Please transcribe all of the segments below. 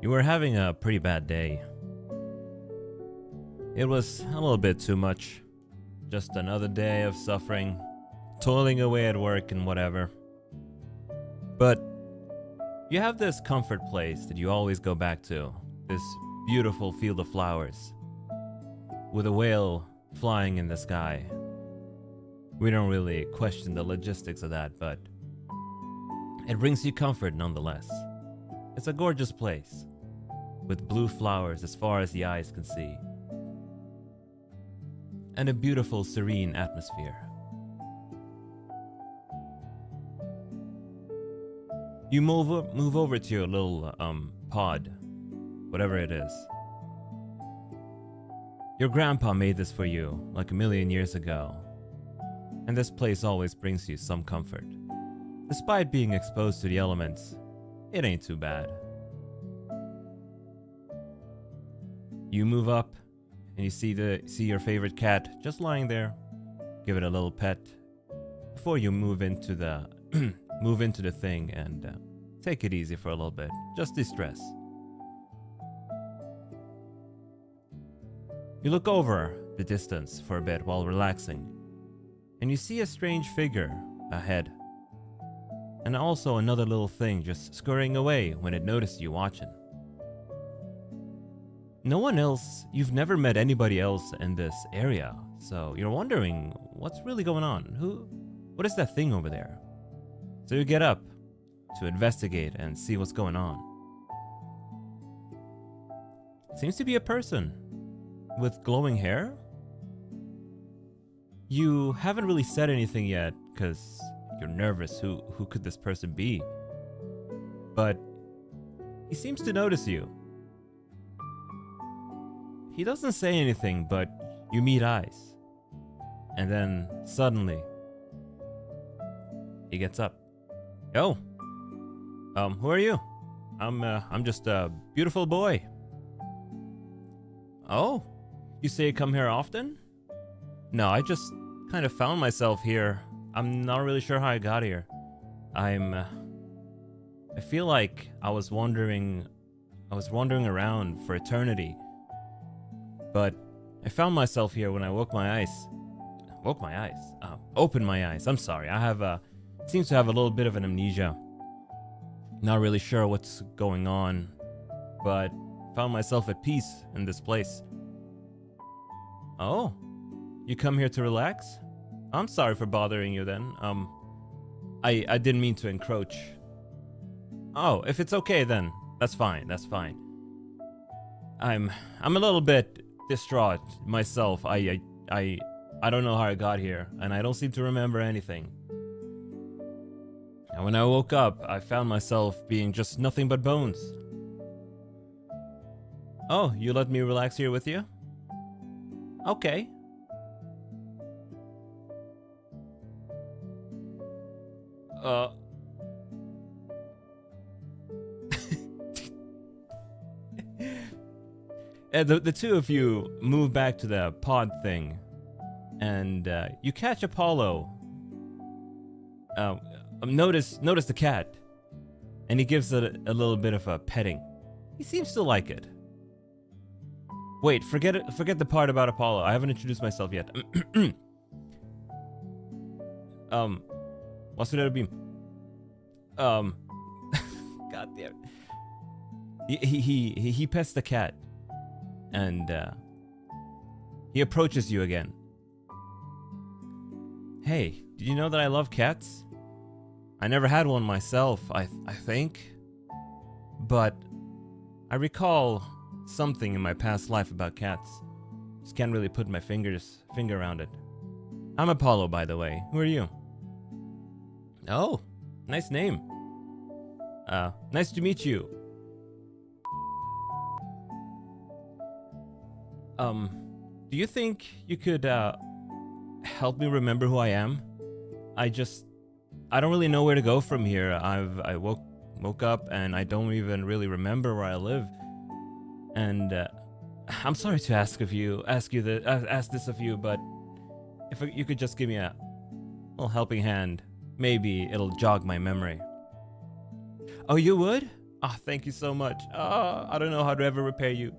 You were having a pretty bad day. It was a little bit too much. Just another day of suffering, toiling away at work and whatever. But you have this comfort place that you always go back to. This beautiful field of flowers. With a whale flying in the sky. We don't really question the logistics of that, but it brings you comfort nonetheless. It's a gorgeous place, with blue flowers as far as the eyes can see, and a beautiful, serene atmosphere. You move over to your little pod, whatever it is. Your grandpa made this for you like a million years ago, and this place always brings you some comfort. Despite being exposed to the elements, it ain't too bad. You move up and you see your favorite cat just lying there. Give it a little pet before you move into the thing and take it easy for a little bit. Just de-stress. You look over the distance for a bit while relaxing, and you see a strange figure ahead. And also another little thing just scurrying away when it noticed you watching. No one else, you've never met anybody else in this area, so you're wondering what's really going on. What is that thing over there? So you get up to investigate and see what's going on. Seems to be a person with glowing hair. You haven't really said anything yet because you're nervous. Who could this person be? But he seems to notice you. He doesn't say anything, but you meet eyes. And then suddenly he gets up. Yo. Who are you? I'm just a beautiful boy. Oh, you say you come here often? No, I just kind of found myself here. I'm not really sure how I got here. I feel like I was wandering around for eternity. But I found myself here when I opened my eyes. I'm sorry. Seems to have a little bit of an amnesia. Not really sure what's going on, but found myself at peace in this place. Oh, you come here to relax? I'm sorry for bothering you then. I didn't mean to encroach. Oh, if it's okay then, that's fine. I'm a little bit distraught myself. I don't know how I got here, and I don't seem to remember anything. And when I woke up, I found myself being just nothing but bones. Oh, you let me relax here with you? Okay. The two of you move back to the pod thing, and you catch Apollo. Notice the cat, and he gives it a little bit of a petting. He seems to like it. Wait, forget the part about Apollo. I haven't introduced myself yet. What's the beam? God damn it. He pets the cat, and he approaches you again. Hey, did you know that I love cats? I never had one myself, I think. But I recall something in my past life about cats. Just can't really put my finger around it. I'm Apollo, by the way. Who are you? Oh, nice name. Nice to meet you. Do you think you could help me remember who I am? I don't really know where to go from here. I woke up and I don't even really remember where I live. And I'm sorry to ask this of you, but if you could just give me a little helping hand, maybe it'll jog my memory. Oh, you would? Ah, thank you so much. I don't know how to ever repay you.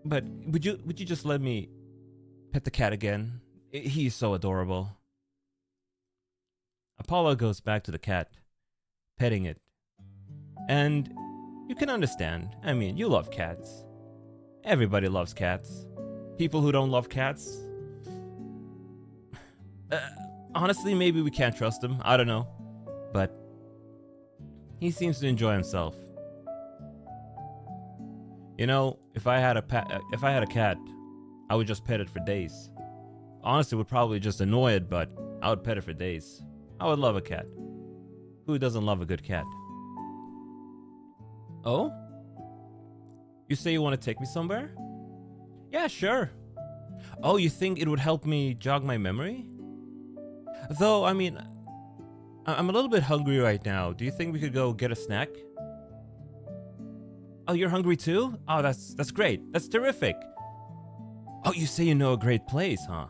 But would you just let me pet the cat again? He's so adorable. Apollo goes back to the cat, petting it. And you can understand. I mean, you love cats. Everybody loves cats. People who don't love cats, honestly, maybe we can't trust him. I don't know. But he seems to enjoy himself. You know, if I had a cat, I would just pet it for days. Honestly, would probably just annoy it, but I would pet it for days. I would love a cat. Who doesn't love a good cat? Oh? You say you want to take me somewhere? Yeah, sure. Oh, you think it would help me jog my memory? Though, I mean, I'm a little bit hungry right now. Do you think we could go get a snack? Oh, you're hungry too? Oh, that's great. That's terrific. Oh, you say you know a great place, huh?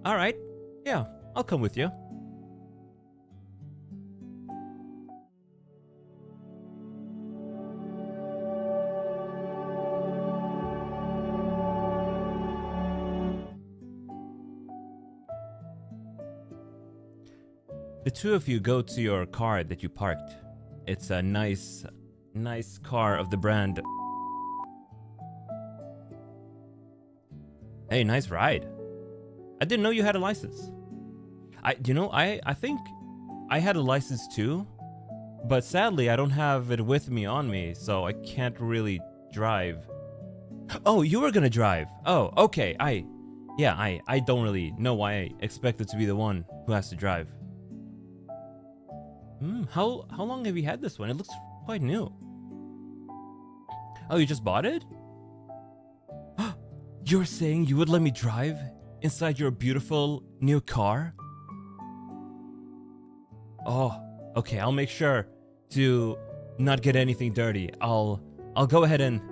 All right. Yeah, I'll come with you. The two of you go to your car that you parked. It's a nice car of the brand. Hey, nice ride. I didn't know you had a license. I think I had a license too, but sadly I don't have it with me on me, so I can't really drive. Oh, you were gonna drive. Oh, okay. I don't really know why I expected to be the one who has to drive. How long have you had this one? It looks quite new. Oh, you just bought it? You're saying you would let me drive inside your beautiful new car? Oh, okay. I'll make sure to not get anything dirty. I'll go ahead and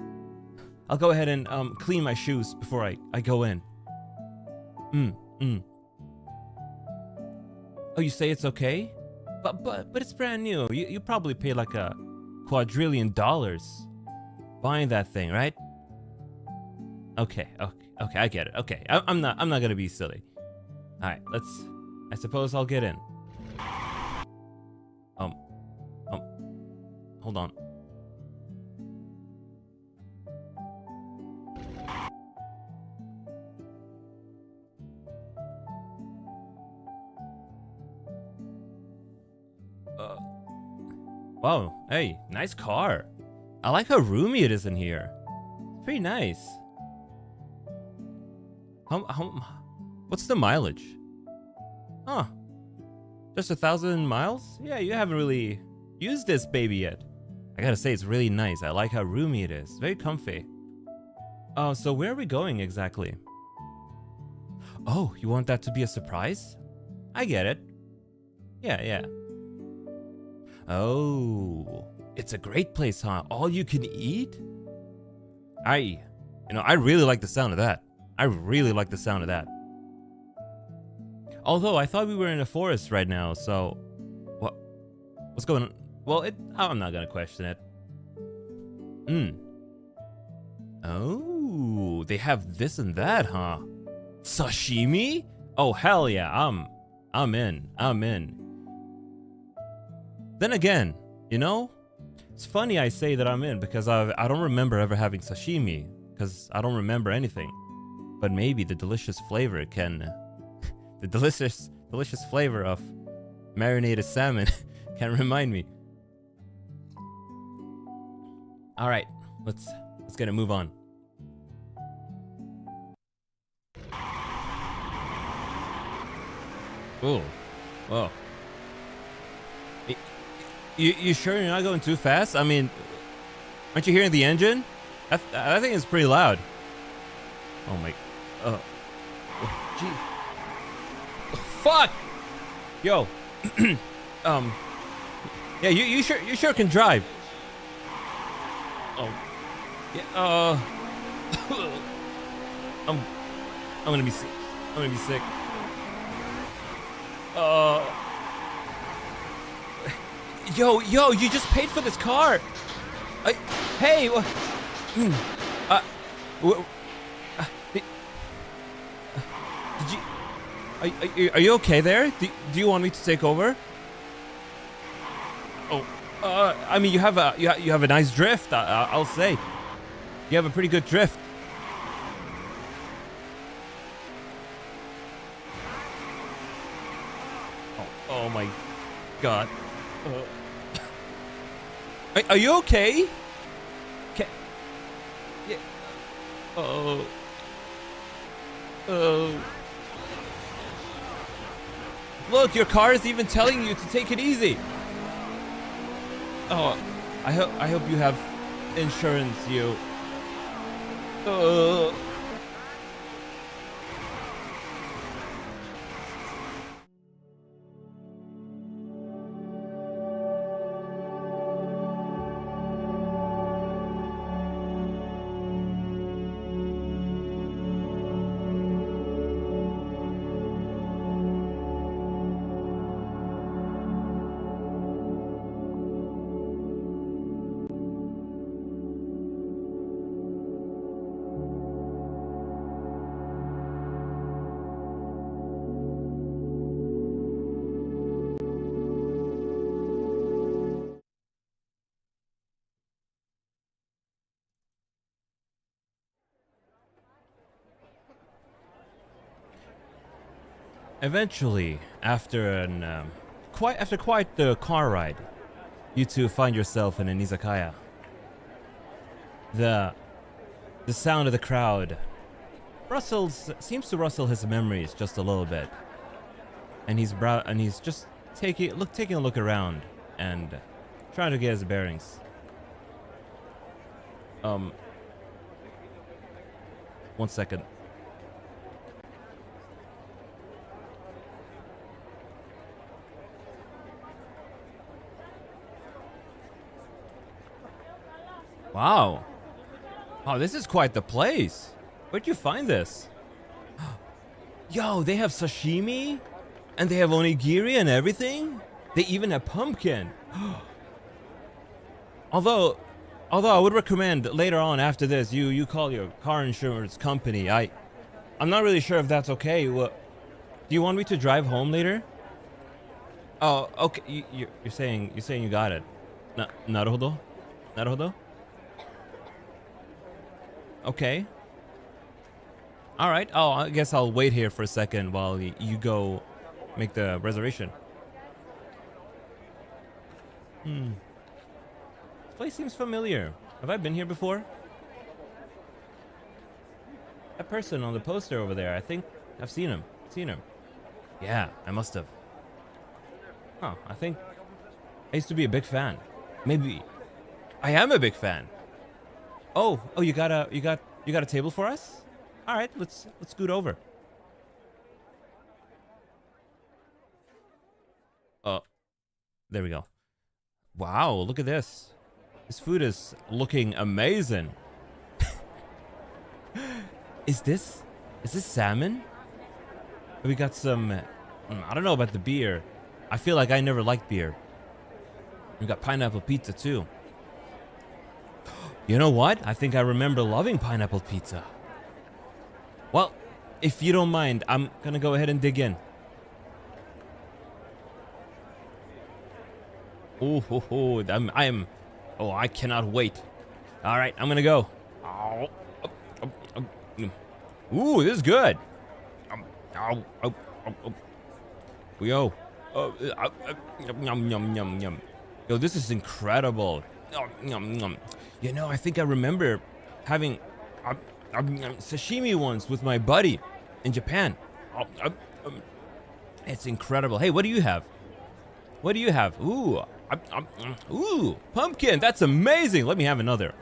clean my shoes before I go in. Oh, you say it's okay? But it's brand new. You probably paid like a $250 buying that thing, right? Okay, I get it. Okay, I'm not gonna be silly. All right, I suppose I'll get in. Hold on. Wow, hey, nice car. I like how roomy it is in here. It's pretty nice. What's the mileage? Huh. Just 1,000 miles? Yeah, you haven't really used this baby yet. I gotta say, it's really nice. I like how roomy it is. Very comfy. Oh, so where are we going exactly? Oh, you want that to be a surprise? I get it. Yeah. Oh, it's a great place, huh? All you can eat? I really like the sound of that. Although I thought we were in a forest right now, so what's going on? Well, I'm not gonna question it. Oh, they have this and that, huh? Sashimi? Oh, hell yeah, I'm in. Then again, it's funny I say that I'm in because I don't remember ever having sashimi because I don't remember anything. But maybe the delicious flavor the delicious flavor of marinated salmon can remind me. All right, let's get a move on. Ooh, whoa. You sure you're not going too fast? I mean, aren't you hearing the engine? I think it's pretty loud. Oh my, gee, fuck, yo, yeah, you sure can drive. Oh, yeah, I'm gonna be sick. Yo, you just paid for this car. Hey, did you? Are you okay there? Do you want me to take over? Oh, I mean, you have a nice drift. I'll say, you have a pretty good drift. Oh my God. Are you okay? Yeah. Oh. Look, your car is even telling you to take it easy. Oh, I hope you have insurance, you. Eventually, after quite the car ride, you two find yourself in an izakaya. The sound of the crowd seems to rustle his memories just a little bit, and he's just taking a look around and trying to get his bearings. One second. Wow. Oh, this is quite the place. Where'd you find this? Yo, they have sashimi? And they have onigiri and everything? They even have pumpkin. Although I would recommend later on after this, you call your car insurance company. I'm not really sure if that's okay. Do you want me to drive home later? Oh, okay. You're saying you got it. Naruhodo? Naruhodo? Okay. All right. Oh, I guess I'll wait here for a second while you go make the reservation. This place seems familiar. Have I been here before? That person on the poster over there, I think I've seen him. Yeah, I must have. Huh, I think I used to be a big fan. Maybe I am a big fan. Oh, you got a table for us? All right, let's scoot over. Oh, there we go. Wow, look at this. This food is looking amazing. Is this salmon? We got some. I don't know about the beer. I feel like I never liked beer. We got pineapple pizza too. You know what? I think I remember loving pineapple pizza. Well, if you don't mind, I'm gonna go ahead and dig in. I cannot wait. All right, I'm gonna go. Ooh, this is good. Yo. Yo, this is incredible. You know, I think I remember having sashimi once with my buddy in Japan. It's incredible. Hey, what do you have? Ooh, pumpkin. That's amazing. Let me have another.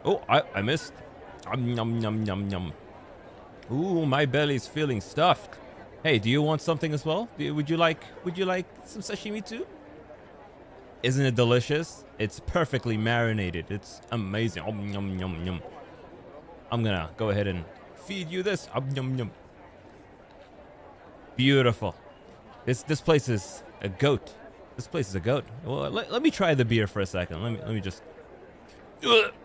Oh, I missed. Ooh, my belly's feeling stuffed. Hey, do you want something as well? Would you like some sashimi too? Isn't it delicious? It's perfectly marinated. It's amazing. I'm gonna go ahead and feed you this. Beautiful. This place is a goat. This place is a goat. Well, let me try the beer for a second. Let me just. No.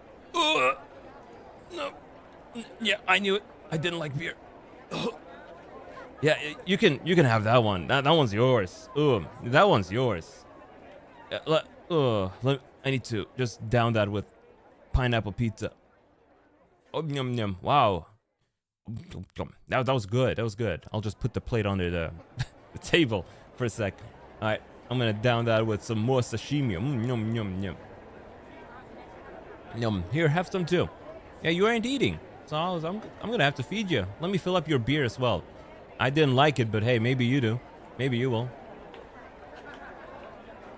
Yeah, I knew it. I didn't like beer. Yeah, you can have that one. That one's yours. That one's yours. I need to just down that with pineapple pizza. Oh, yum yum. Wow. That was good. That was good. I'll just put the plate under the table for a sec. All right, I'm gonna down that with some more sashimi. Yum yum yum. Yum. Here, have some too. Yeah, you aren't eating, so I'm gonna have to feed you. Let me fill up your beer as well. I didn't like it, but hey, maybe you do. Maybe you will.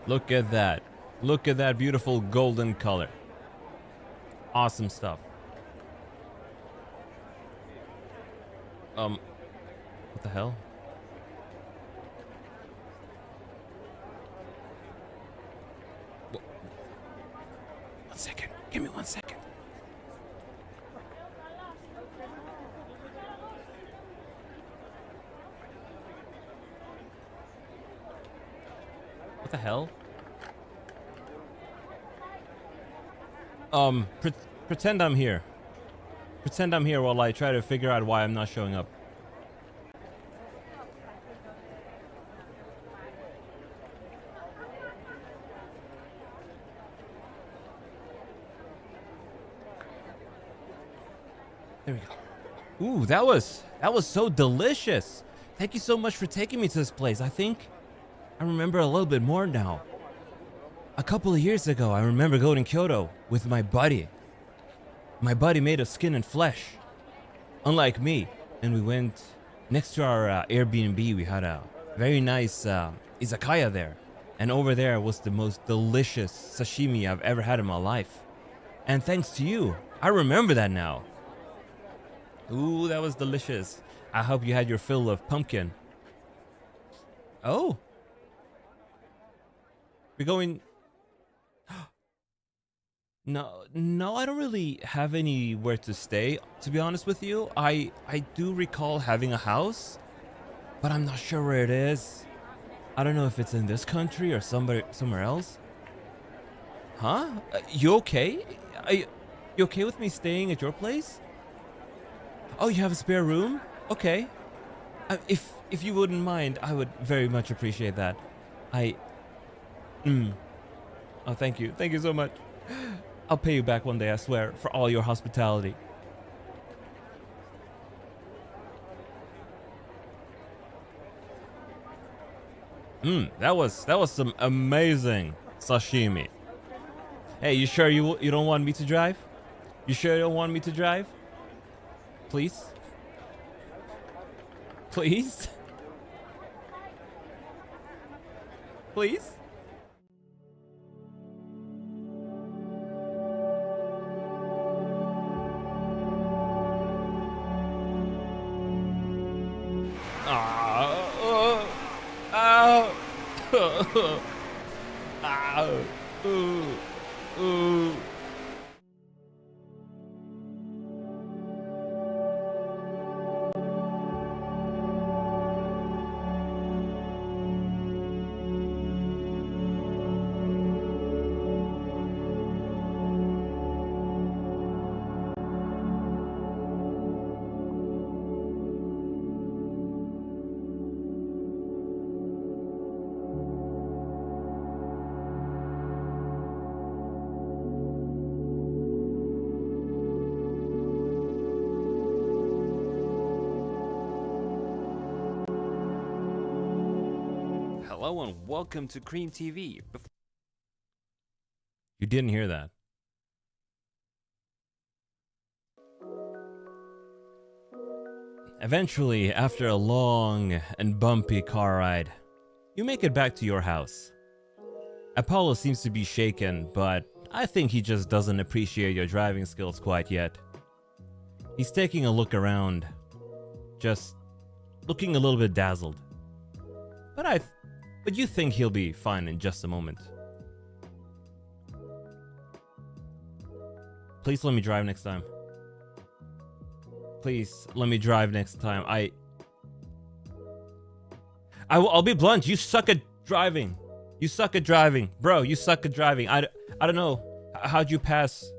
Look at that. Look at that beautiful golden color. Awesome stuff. What the hell? One second. Give me 1 second. What the hell? Pretend I'm here. Pretend I'm here while I try to figure out why I'm not showing up. There we go. Ooh, that was so delicious. Thank you so much for taking me to this place. I think I remember a little bit more now. A couple of years ago, I remember going to Kyoto with my buddy. My buddy made of skin and flesh, unlike me. And we went next to our Airbnb. We had a very nice izakaya there. And over there was the most delicious sashimi I've ever had in my life. And thanks to you, I remember that now. Ooh, that was delicious. I hope you had your fill of pumpkin. Oh. We're going... No, I don't really have anywhere to stay, to be honest with you. I do recall having a house, but I'm not sure where it is. I don't know if it's in this country or somewhere else. Huh? You okay? You okay with me staying at your place? Oh, you have a spare room? Okay. If you wouldn't mind, I would very much appreciate that. Oh, thank you. Thank you so much. I'll pay you back one day, I swear, for all your hospitality. That was some amazing sashimi. Hey, you sure you don't want me to drive? You sure you don't want me to drive? Please? Please? Please? Hello and welcome to Cream TV. You didn't hear that. Eventually, after a long and bumpy car ride, you make it back to your house. Apollo seems to be shaken, but I think he just doesn't appreciate your driving skills quite yet. He's taking a look around, just looking a little bit dazzled. But you think he'll be fine in just a moment. Please let me drive next time. Please let me drive next time. I'll be blunt. You suck at driving. You suck at driving. Bro, you suck at driving. I don't know. How'd you pass?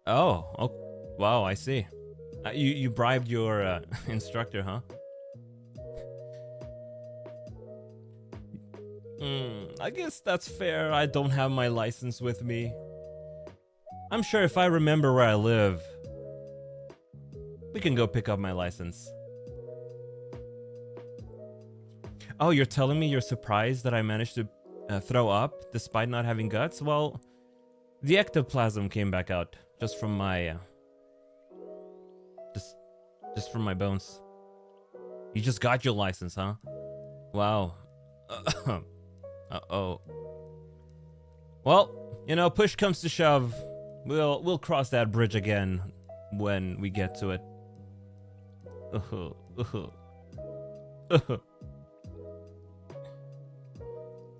Oh, wow, I see. You bribed your instructor, huh? I guess that's fair. I don't have my license with me. I'm sure if I remember where I live, we can go pick up my license. Oh, you're telling me you're surprised that I managed to throw up despite not having guts? Well, the ectoplasm came back out just from my just from my bones. You just got your license, huh? Wow. Uh-oh. Well, you know, push comes to shove, we'll cross that bridge again when we get to it.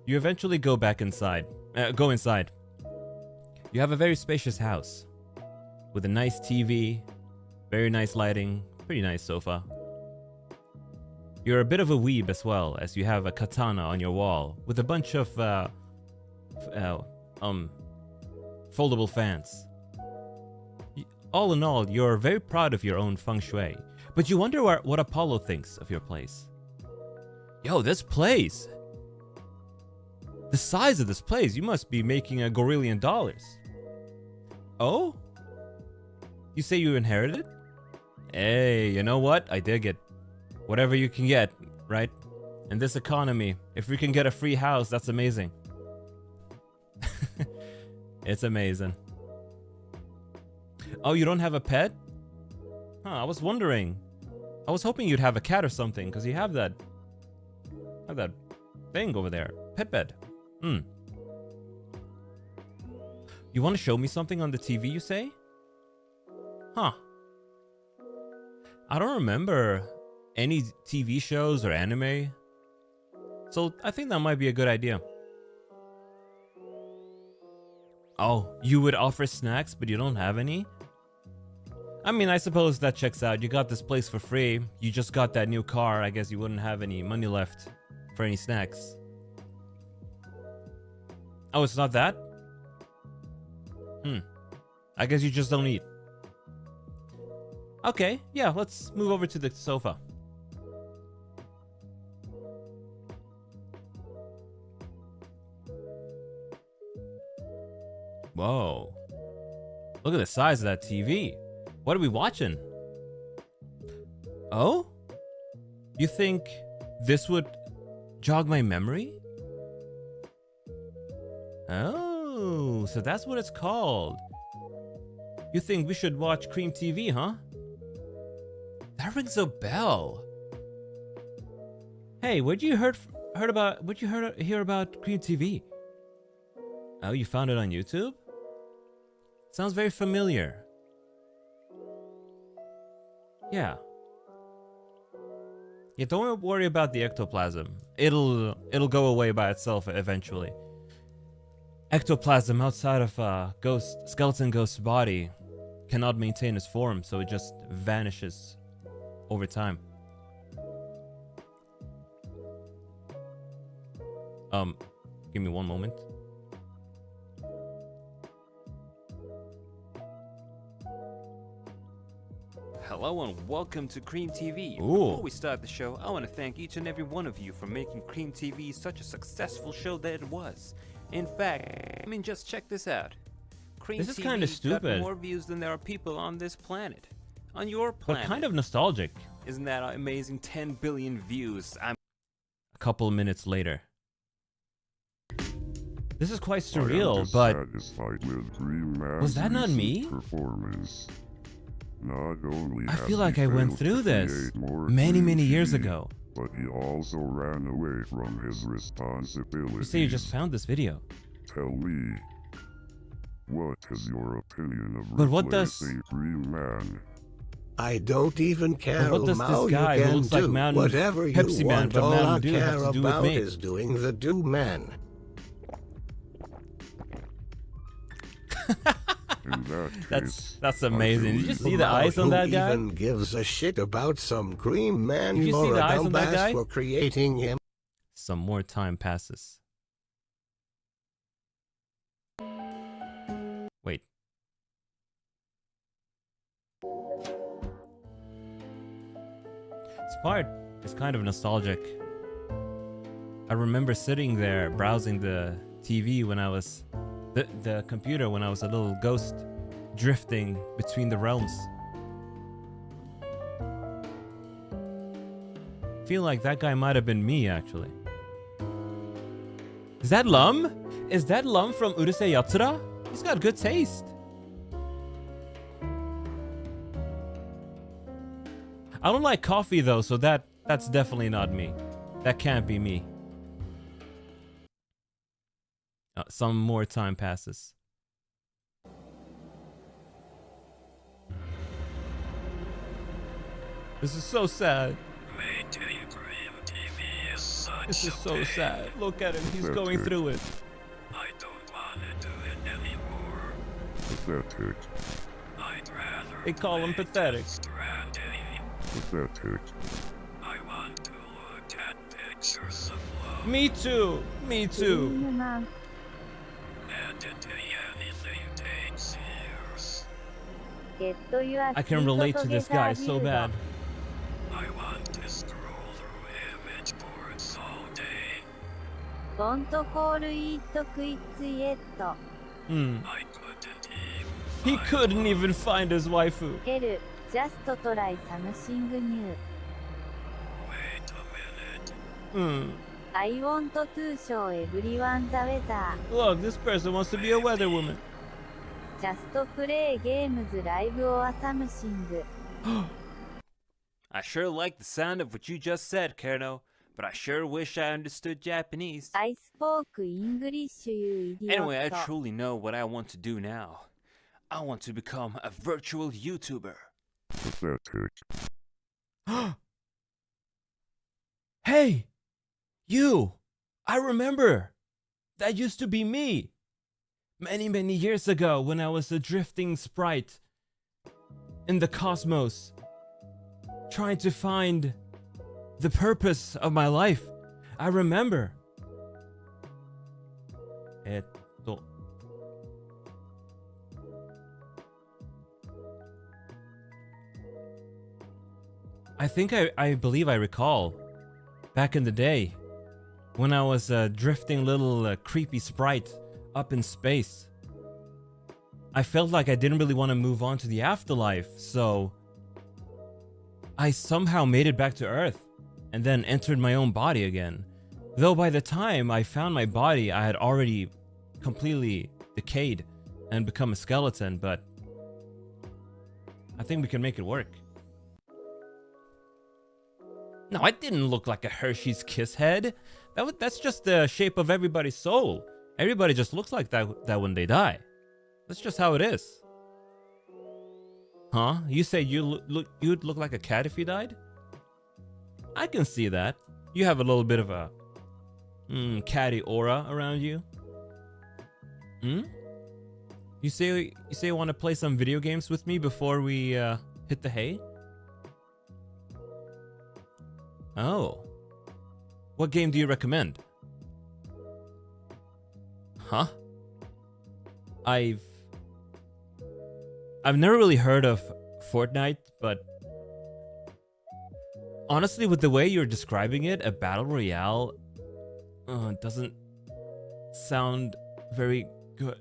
You eventually go back inside. Go inside. You have a very spacious house with a nice TV, very nice lighting, pretty nice sofa. You're a bit of a weeb as well, as you have a katana on your wall with a bunch of foldable fans. All in all, you're very proud of your own feng shui, but you wonder what Apollo thinks of your place. Yo, this place! The size of this place, you must be making $1 gorillion. Oh? You say you inherited it? Hey, you know what? I dig it. Whatever you can get, right? In this economy, if we can get a free house, that's amazing. It's amazing. Oh, you don't have a pet? Huh, I was wondering. I was hoping you'd have a cat or something, because you have that thing over there. Pet bed. You want to show me something on the TV, you say? Huh. I don't remember any TV shows or anime, so I think that might be a good idea. Oh, you would offer snacks, but you don't have any? I mean, I suppose that checks out. You got this place for free. You just got that new car. I guess you wouldn't have any money left for any snacks. Oh, it's not that? I guess you just don't eat. Okay, yeah, let's move over to the sofa. Whoa. Look at the size of that TV. What are we watching? Oh? You think this would jog my memory? Oh, so that's what it's called. You think we should watch Cream TV, huh? That rings a bell. Hey, where'd you hear about Cream TV? Oh, you found it on YouTube? Sounds very familiar. Yeah. Yeah, don't worry about the ectoplasm. It'll go away by itself eventually. Ectoplasm outside of a skeleton ghost's body cannot maintain its form, so it just vanishes over time. Give me one moment. Hello and welcome to Cream TV. Ooh. Before we start the show, I want to thank each and every one of you for making Cream TV such a successful show that it was. In fact, I mean, just check this out. Cream This is TV kinda stupid. got more views than there are people on this planet. On your planet. But kind of nostalgic. Isn't that amazing? 10 billion views. A couple of minutes later. This is quite surreal, but was that not me? I feel like I went through this many years ago. But he also ran away from his responsibilities. You say you just found this video. Tell me, what is your opinion of But what does- replacing Green Man? I don't even care what does how this guy you who can looks like do Mountain whatever you Pepsi Man, want. but All Mountain I Dew has care to do with about me? is doing the do man. In that case, That's amazing. Did you see the Now, eyes on that guy? Who even gives a shit about some green man Did you see or the a eyes on that dumbass guy? for creating him? Some more time passes. part is kind of nostalgic. I remember sitting there browsing the TV when I was the computer when I was a little ghost drifting between the realms. Feel like that guy might have been me actually. Is that Lum? Is that Lum from Urusei Yatsura? He's got good taste. I don't like coffee though, so that's definitely not me. That can't be me. Some more time passes. This is so sad. This is so sad. Look at him, he's going through it. I don't want to do it anymore. Pathetic. I'd rather They call him pathetic. Pathetic. I want to look at pictures of love. Me too. Me too. And into anything takes years. I can relate to this guy so bad. I want to scroll through image boards all day. Don't call it quits yet. I couldn't even. He couldn't even find his waifu. L, just try something new. Wait a minute. I want to show everyone the weather. Look, this person wants to be a weather woman. Just play games live or something. I sure like the sound of what you just said, Kerno, but I sure wish I understood Japanese. I spoke English, you idiot. Anyway, I truly know what I want to do now. I want to become a virtual YouTuber. Pathetic. Hey! You! I remember! That used to be me! Many years ago when I was a drifting sprite in the cosmos, trying to find the purpose of my life. I remember. I believe I recall back in the day when I was a drifting little creepy sprite up in space. I felt like I didn't really want to move on to the afterlife, so I somehow made it back to Earth and then entered my own body again. Though by the time I found my body, I had already completely decayed and become a skeleton, but I think we can make it work. No, I didn't look like a Hershey's Kiss head. That's just the shape of everybody's soul. Everybody just looks like that when they die. That's just how it is. Huh? You say you'd look like a cat if you died? I can see that. You have a little bit of a catty aura around you. You say you want to play some video games with me before we hit the hay? Oh. What game do you recommend? Huh? I've never really heard of Fortnite, but honestly, with the way you're describing it, a battle royale doesn't sound very good.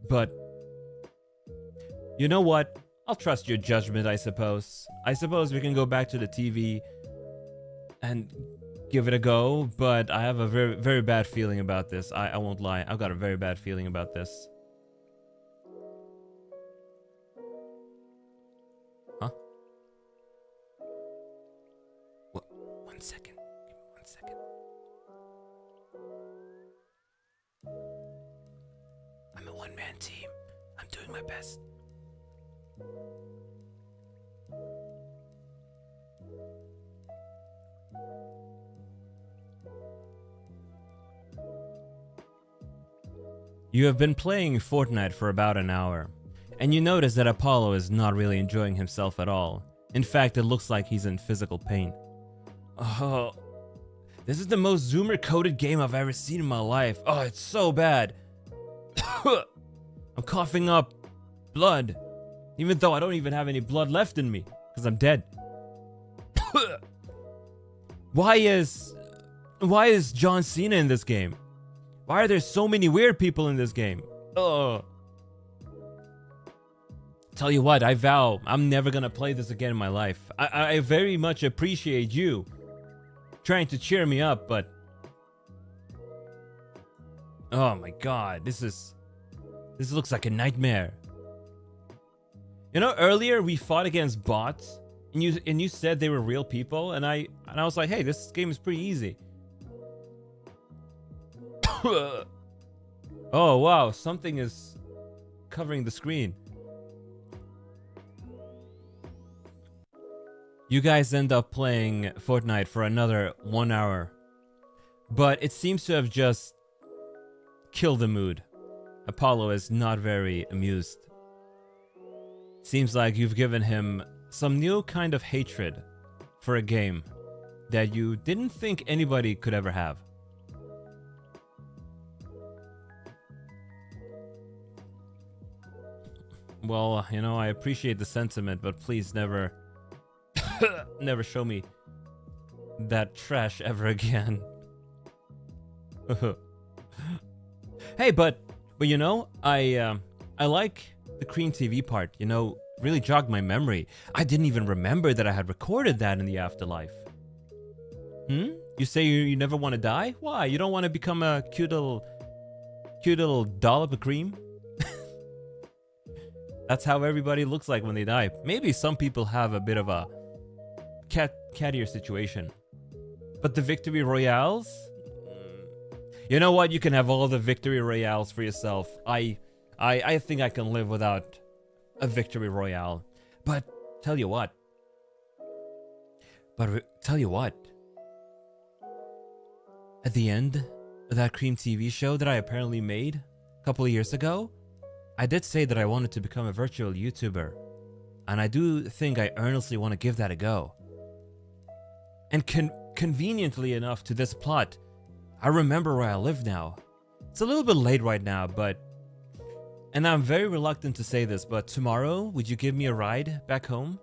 But you know what? I'll trust your judgment, I suppose. I suppose we can go back to the TV and give it a go, but I have a very bad feeling about this. I won't lie. I've got a very bad feeling about this. Huh? What? 1 second. Give me 1 second. I'm a one-man team. I'm doing my best. You have been playing Fortnite for about an hour, and you notice that Apollo is not really enjoying himself at all. In fact, it looks like he's in physical pain. Oh, this is the most zoomer-coded game I've ever seen in my life. Oh, it's so bad. I'm coughing up blood, even though I don't even have any blood left in me, because I'm dead. Why is John Cena in this game? Why are there so many weird people in this game? Ugh. Tell you what, I vow I'm never gonna play this again in my life. I very much appreciate you trying to cheer me up, but oh my god, this looks like a nightmare. You know, earlier we fought against bots, and you said they were real people, and I was like, hey, this game is pretty easy. Oh wow, something is covering the screen. You guys end up playing Fortnite for another 1 hour, but it seems to have just killed the mood. Apollo is not very amused. Seems like you've given him some new kind of hatred for a game that you didn't think anybody could ever have. Well, you know, I appreciate the sentiment, but please never never show me that trash ever again. Hey, but you know, I like the Cream TV part. You know, really jogged my memory. I didn't even remember that I had recorded that in the afterlife. You say you never want to die? Why? You don't want to become a cute little dollop of cream? That's how everybody looks like when they die. Maybe some people have a bit of a cattier situation. But the victory royales? You know what? You can have all the victory royales for yourself. I think I can live without a victory royale. But tell you what. At the end of that Cream TV show that I apparently made a couple of years ago, I did say that I wanted to become a virtual YouTuber. And I do think I earnestly want to give that a go. And conveniently enough to this plot, I remember where I live now. It's a little bit late right now, but... And I'm very reluctant to say this, but tomorrow, would you give me a ride back home?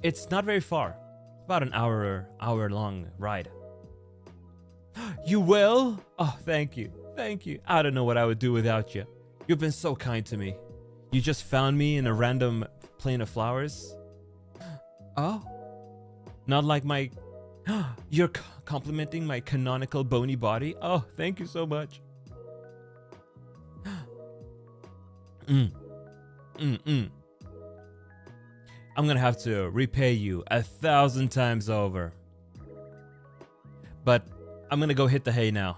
It's not very far. About an hour-long ride. You will? Oh, thank you. Thank you. I don't know what I would do without you. You've been so kind to me. You just found me in a random plane of flowers. Oh? Not like my... You're complimenting my canonical bony body? Oh, thank you so much. I'm gonna have to repay you 1,000 times over. But I'm gonna go hit the hay now.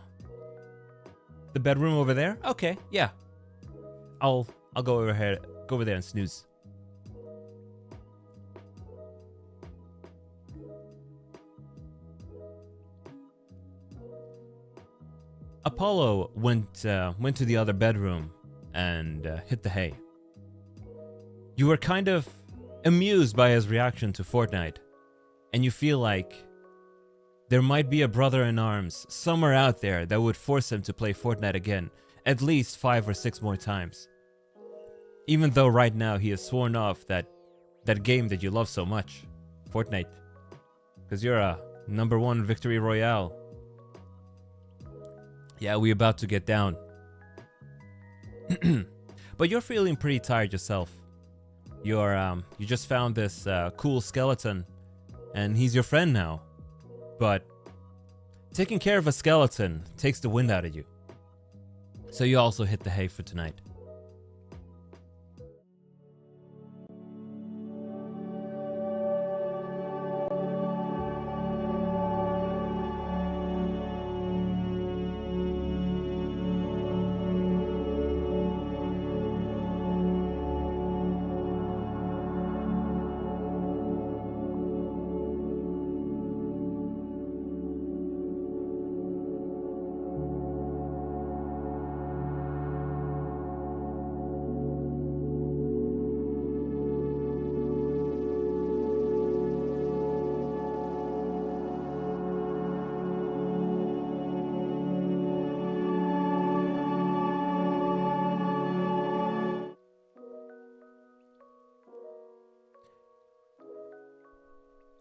The bedroom over there? Okay, yeah. I'll go over there and snooze. Apollo went to the other bedroom and hit the hay. You were kind of amused by his reaction to Fortnite, and you feel like there might be a brother-in-arms somewhere out there that would force him to play Fortnite again, at least 5 or 6 more times. Even though right now he has sworn off that game that you love so much, Fortnite, because you're a #1 victory royale. Yeah, we're about to get down. But you're feeling pretty tired yourself. You just found this cool skeleton, and he's your friend now. But taking care of a skeleton takes the wind out of you. So you also hit the hay for tonight.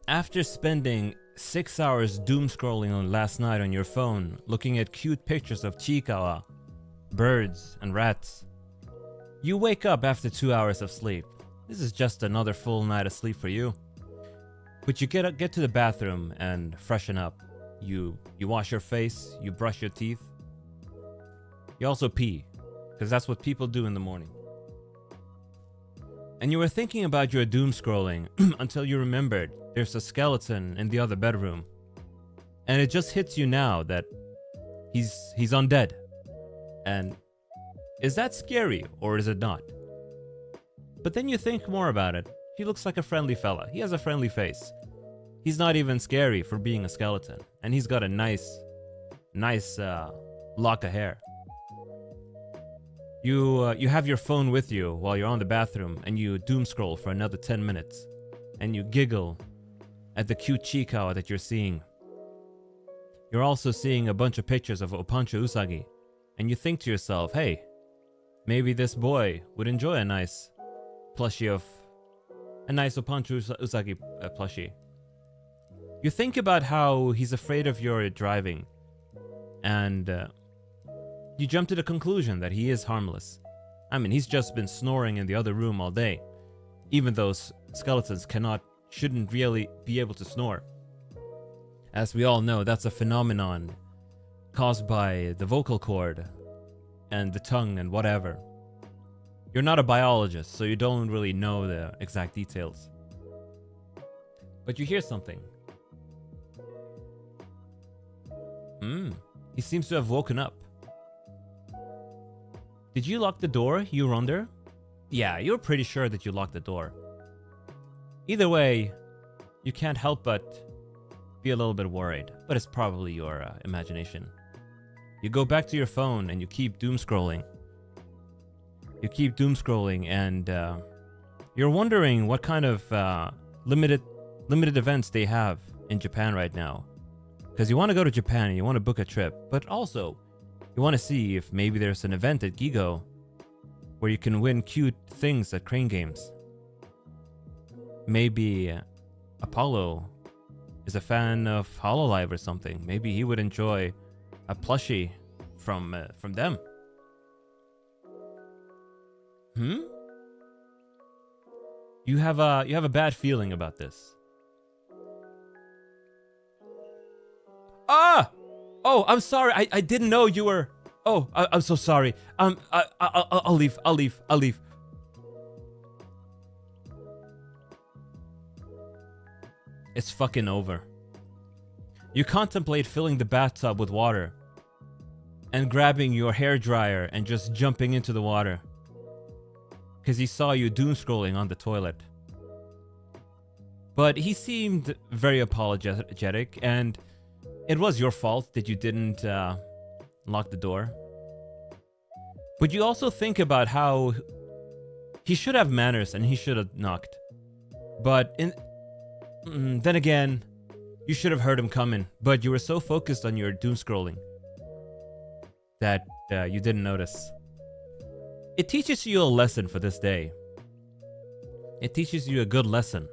After spending 6 hours doom scrolling on last night on your phone, looking at cute pictures of chikawa, birds, and rats. You wake up after 2 hours of sleep. This is just another full night of sleep for you. But you get to the bathroom and freshen up. You wash your face, you brush your teeth. You also pee, because that's what people do in the morning. And you were thinking about your doom scrolling until you remembered there's a skeleton in the other bedroom. And it just hits you now that he's undead. And is that scary or is it not? But then you think more about it. He looks like a friendly fella. He has a friendly face. He's not even scary for being a skeleton. And he's got a nice lock of hair. You have your phone with you while you're on the bathroom and you doom scroll for another 10 minutes. And you giggle at the cute chikawa that you're seeing. You're also seeing a bunch of pictures of Opancho Usagi. And you think to yourself, hey, maybe this boy would enjoy a nice plushie of... a nice Opancho Usagi plushie. You think about how he's afraid of your driving. And you jump to the conclusion that he is harmless. I mean, he's just been snoring in the other room all day. Even though skeletons shouldn't really be able to snore. As we all know, that's a phenomenon caused by the vocal cord and the tongue and whatever. You're not a biologist, so you don't really know the exact details. But you hear something. He seems to have woken up. Did you lock the door, you Ronder? Yeah, you're pretty sure that you locked the door. Either way, you can't help but be a little bit worried, but it's probably your imagination. You go back to your phone and you keep doom scrolling. You keep doom scrolling and you're wondering what kind of limited events they have in Japan right now. Because you want to go to Japan and you want to book a trip, but also you want to see if maybe there's an event at Gigo where you can win cute things at Crane Games. Maybe Apollo is a fan of Hololive or something. Maybe he would enjoy a plushie from them. You have a bad feeling about this. Ah! Oh, I'm sorry. I didn't know you were. Oh, I'm so sorry. I'll leave. It's fucking over. You contemplate filling the bathtub with water and grabbing your hairdryer and just jumping into the water because he saw you doom scrolling on the toilet. But he seemed very apologetic, and it was your fault that you didn't lock the door. But you also think about how he should have manners and he should have knocked. But then again, you should have heard him coming, but you were so focused on your doom scrolling that you didn't notice. It teaches you a lesson for this day. It teaches you a good lesson.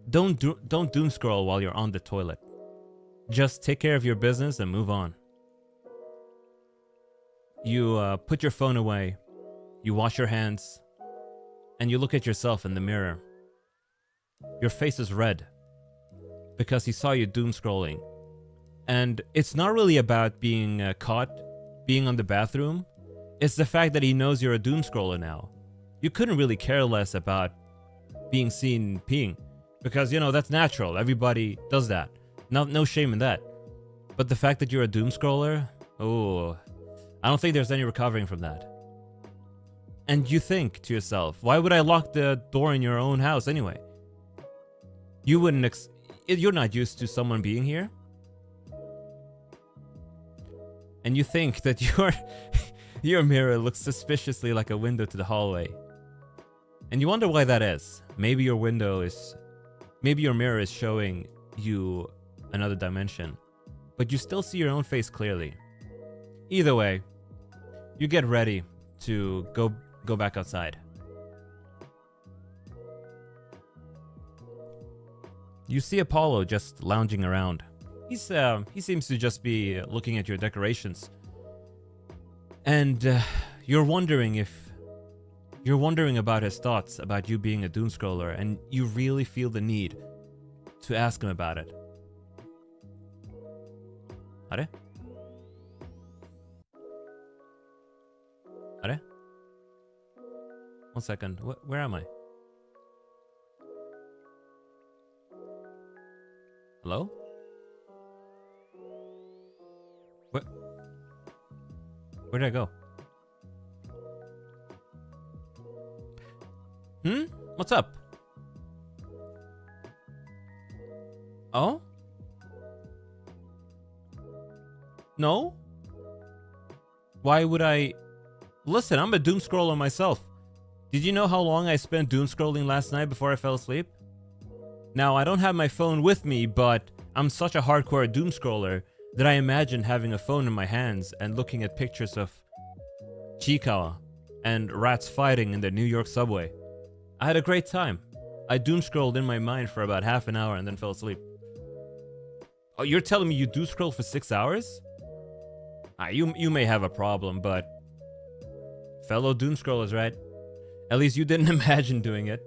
Don't doom scroll while you're on the toilet. Just take care of your business and move on. You put your phone away, you wash your hands, and you look at yourself in the mirror. Your face is red because he saw you doom scrolling. And it's not really about being caught being on the bathroom. It's the fact that he knows you're a doom scroller now. You couldn't really care less about being seen peeing because, you know, that's natural. Everybody does that. No shame in that. But the fact that you're a doom scroller, oh, I don't think there's any recovering from that. And you think to yourself, why would I lock the door in your own house anyway? You wouldn't you're not used to someone being here. And you think that your mirror looks suspiciously like a window to the hallway. And you wonder why that is. Maybe your mirror is showing you another dimension, but you still see your own face clearly. Either way, you get ready to go back outside. You see Apollo just lounging around. He seems to just be looking at your decorations. And you're wondering about his thoughts about you being a doom scroller, and you really feel the need to ask him about it. Are? Are? 1 second. Where am I? Hello? Where did I go? What's up? Oh? No? Why would I... Listen, I'm a doom scroller myself. Did you know how long I spent doom scrolling last night before I fell asleep? Now, I don't have my phone with me, but I'm such a hardcore doom scroller that I imagine having a phone in my hands and looking at pictures of Chikawa and rats fighting in the New York subway. I had a great time. I doom scrolled in my mind for about half an hour and then fell asleep. Oh, you're telling me you doom scroll for 6 hours? You may have a problem, but fellow doom scrollers, right? At least you didn't imagine doing it.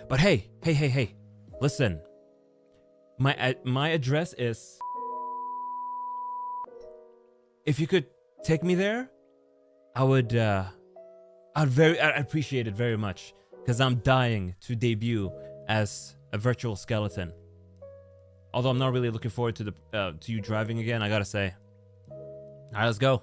But hey, listen. My address is... If you could take me there, I'd appreciate it very much, because I'm dying to debut as a virtual skeleton. Although I'm not really looking forward to you driving again, I gotta say. All right, let's go.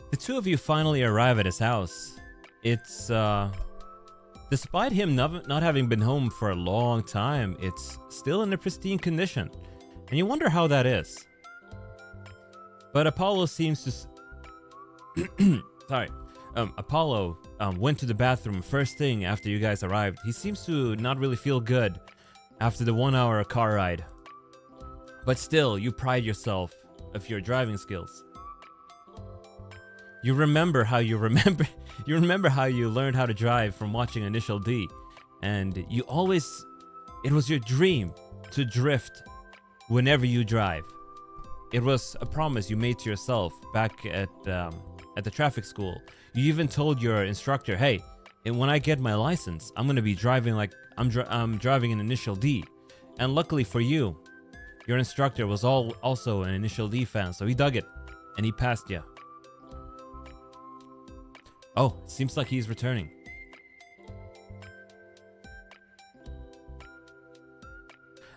The two of you finally arrive at his house. It's, despite him not having been home for a long time, it's still in a pristine condition. And you wonder how that is. But Apollo seems to... Apollo went to the bathroom first thing after you guys arrived. He seems to not really feel good after the 1-hour car ride. But still, you pride yourself of your driving skills. You remember how you learned how to drive from watching Initial D, and you always, it was your dream to drift whenever you drive. It was a promise you made to yourself back at the traffic school. You even told your instructor, hey, and when I get my license, I'm gonna be driving like I'm driving an Initial D. And luckily for you, your instructor was also an Initial D fan, so he dug it, and he passed you. Oh, seems like he's returning.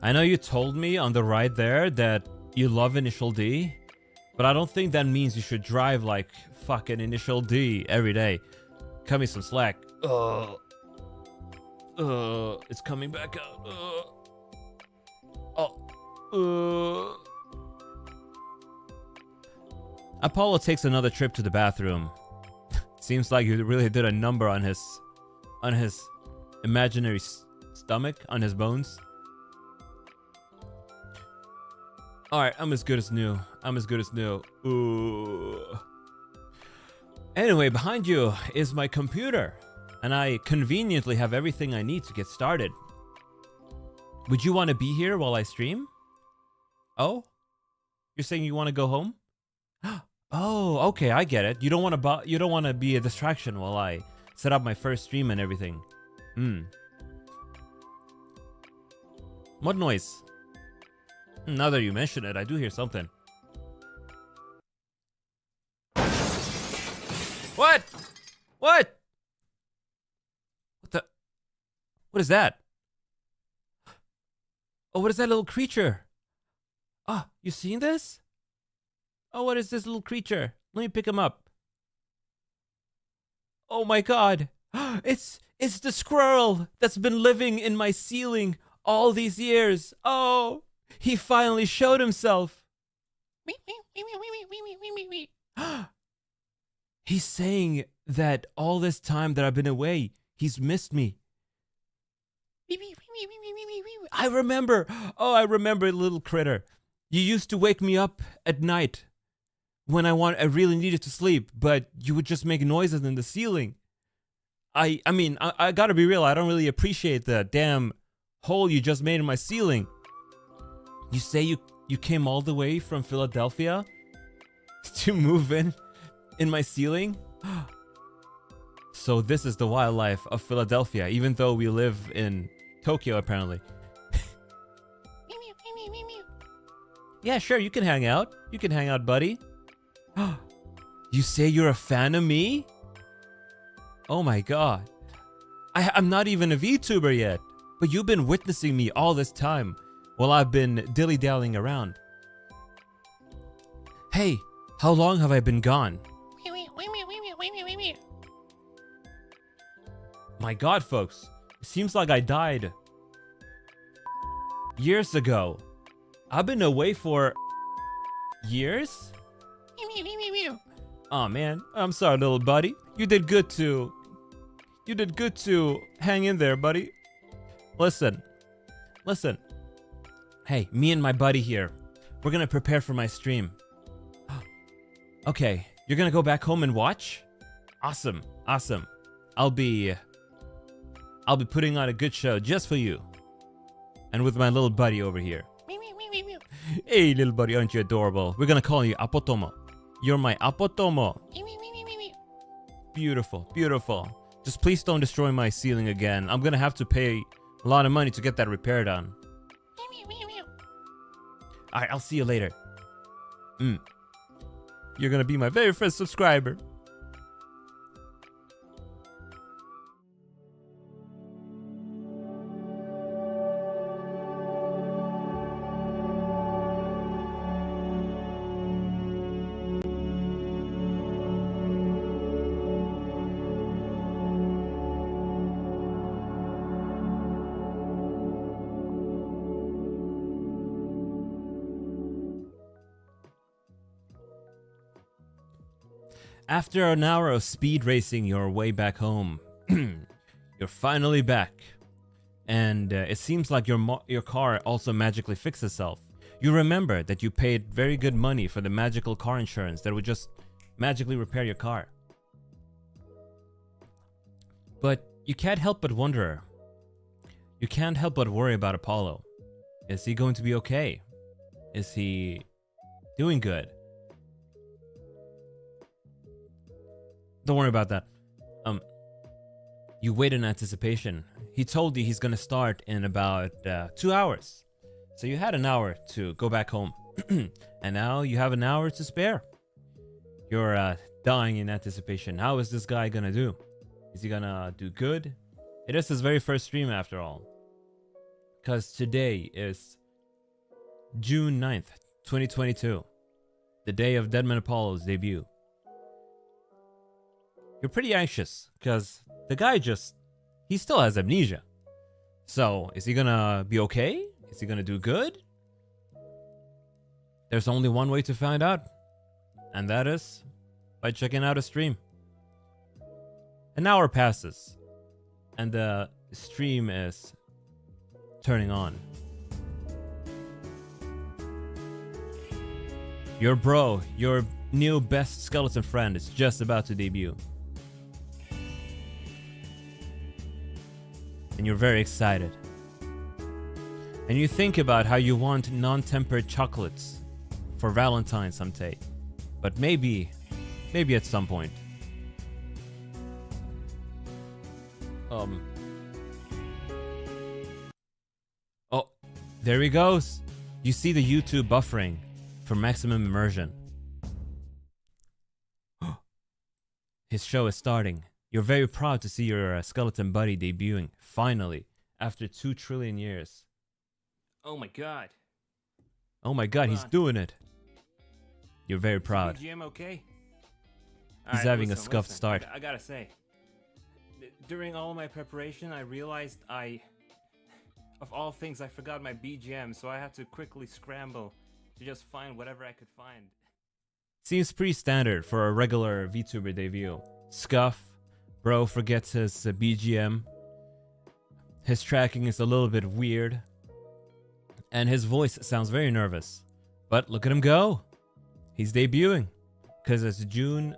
I know you told me on the ride there that you love Initial D, but I don't think that means you should drive like fucking Initial D every day. Cut me some slack. It's coming back out. Apollo takes another trip to the bathroom. Seems like you really did a number on his imaginary stomach, on his bones. Alright, I'm as good as new. Ooh. Anyway, behind you is my computer, and I conveniently have everything I need to get started. Would you want to be here while I stream? Oh? You're saying you want to go home? Oh, okay, I get it. You don't want to be a distraction while I set up my first stream and everything. What noise? Now that you mention it, I do hear something. What? What? What the? What is that? Oh, what is that little creature? Ah, you seen this? Oh, what is this little creature? Let me pick him up. Oh my god. It's the squirrel that's been living in my ceiling all these years. Oh, he finally showed himself. He's saying that all this time that I've been away, he's missed me. I remember. Oh, I remember, little critter. You used to wake me up at night when I really needed to sleep, but you would just make noises in the ceiling. I mean, I gotta be real. I don't really appreciate the damn hole you just made in my ceiling. You say you came all the way from Philadelphia to move in my ceiling? So this is the wildlife of Philadelphia, even though we live in Tokyo, apparently. Yeah, sure, you can hang out. You can hang out, buddy. You say you're a fan of me? Oh my god. I'm not even a VTuber yet, but you've been witnessing me all this time while I've been dilly-dallying around. Hey, how long have I been gone? My god, folks. It seems like I died years ago. I've been away for years? Oh man, I'm sorry, little buddy. You did good to hang in there, buddy. Listen. Hey, me and my buddy here, we're gonna prepare for my stream. Okay, you're gonna go back home and watch? Awesome. I'll be putting on a good show just for you. And with my little buddy over here. Hey, little buddy, aren't you adorable? We're gonna call you Apotomo. You're my Apotomo. Beautiful. Just please don't destroy my ceiling again. I'm gonna have to pay a lot of money to get that repair done. Alright, I'll see you later. You're gonna be my very first subscriber. After an hour of speed racing your way back home, you're finally back. And it seems like your car also magically fixed itself. You remember that you paid very good money for the magical car insurance that would just magically repair your car. But you can't help but wonder. You can't help but worry about Apollo. Is he going to be okay? Is he doing good? Don't worry about that. You wait in anticipation. He told you he's gonna start in about 2 hours. So you had an hour to go back home. And now you have an hour to spare. You're dying in anticipation. How is this guy gonna do? Is he gonna do good? It is his very first stream after all. Because today is June 9th, 2022. The day of Deadman Apollo's debut. You're pretty anxious because the guy he still has amnesia. So, is he gonna be okay? Is he gonna do good? There's only one way to find out, and that is by checking out a stream. An hour passes, and the stream is turning on. Your bro, your new best skeleton friend is just about to debut. And you're very excited. and you think about how you want non-tempered chocolates for Valentine's someday. But maybe at some point. Oh, there he goes. You see the YouTube buffering for maximum immersion. His show is starting. You're very proud to see your skeleton buddy debuting, finally, after 2 trillion years. Oh my god. Oh my god, he's doing it. You're very proud. BGM okay? He's having a scuffed start. I gotta say, during all my preparation, I realized of all things, I forgot my BGM, so I had to quickly scramble to just find whatever I could find. Seems pretty standard for a regular VTuber debut. Scuff, bro forgets his BGM. His tracking is a little bit weird. And his voice sounds very nervous. But look at him go. He's debuting. Because it's June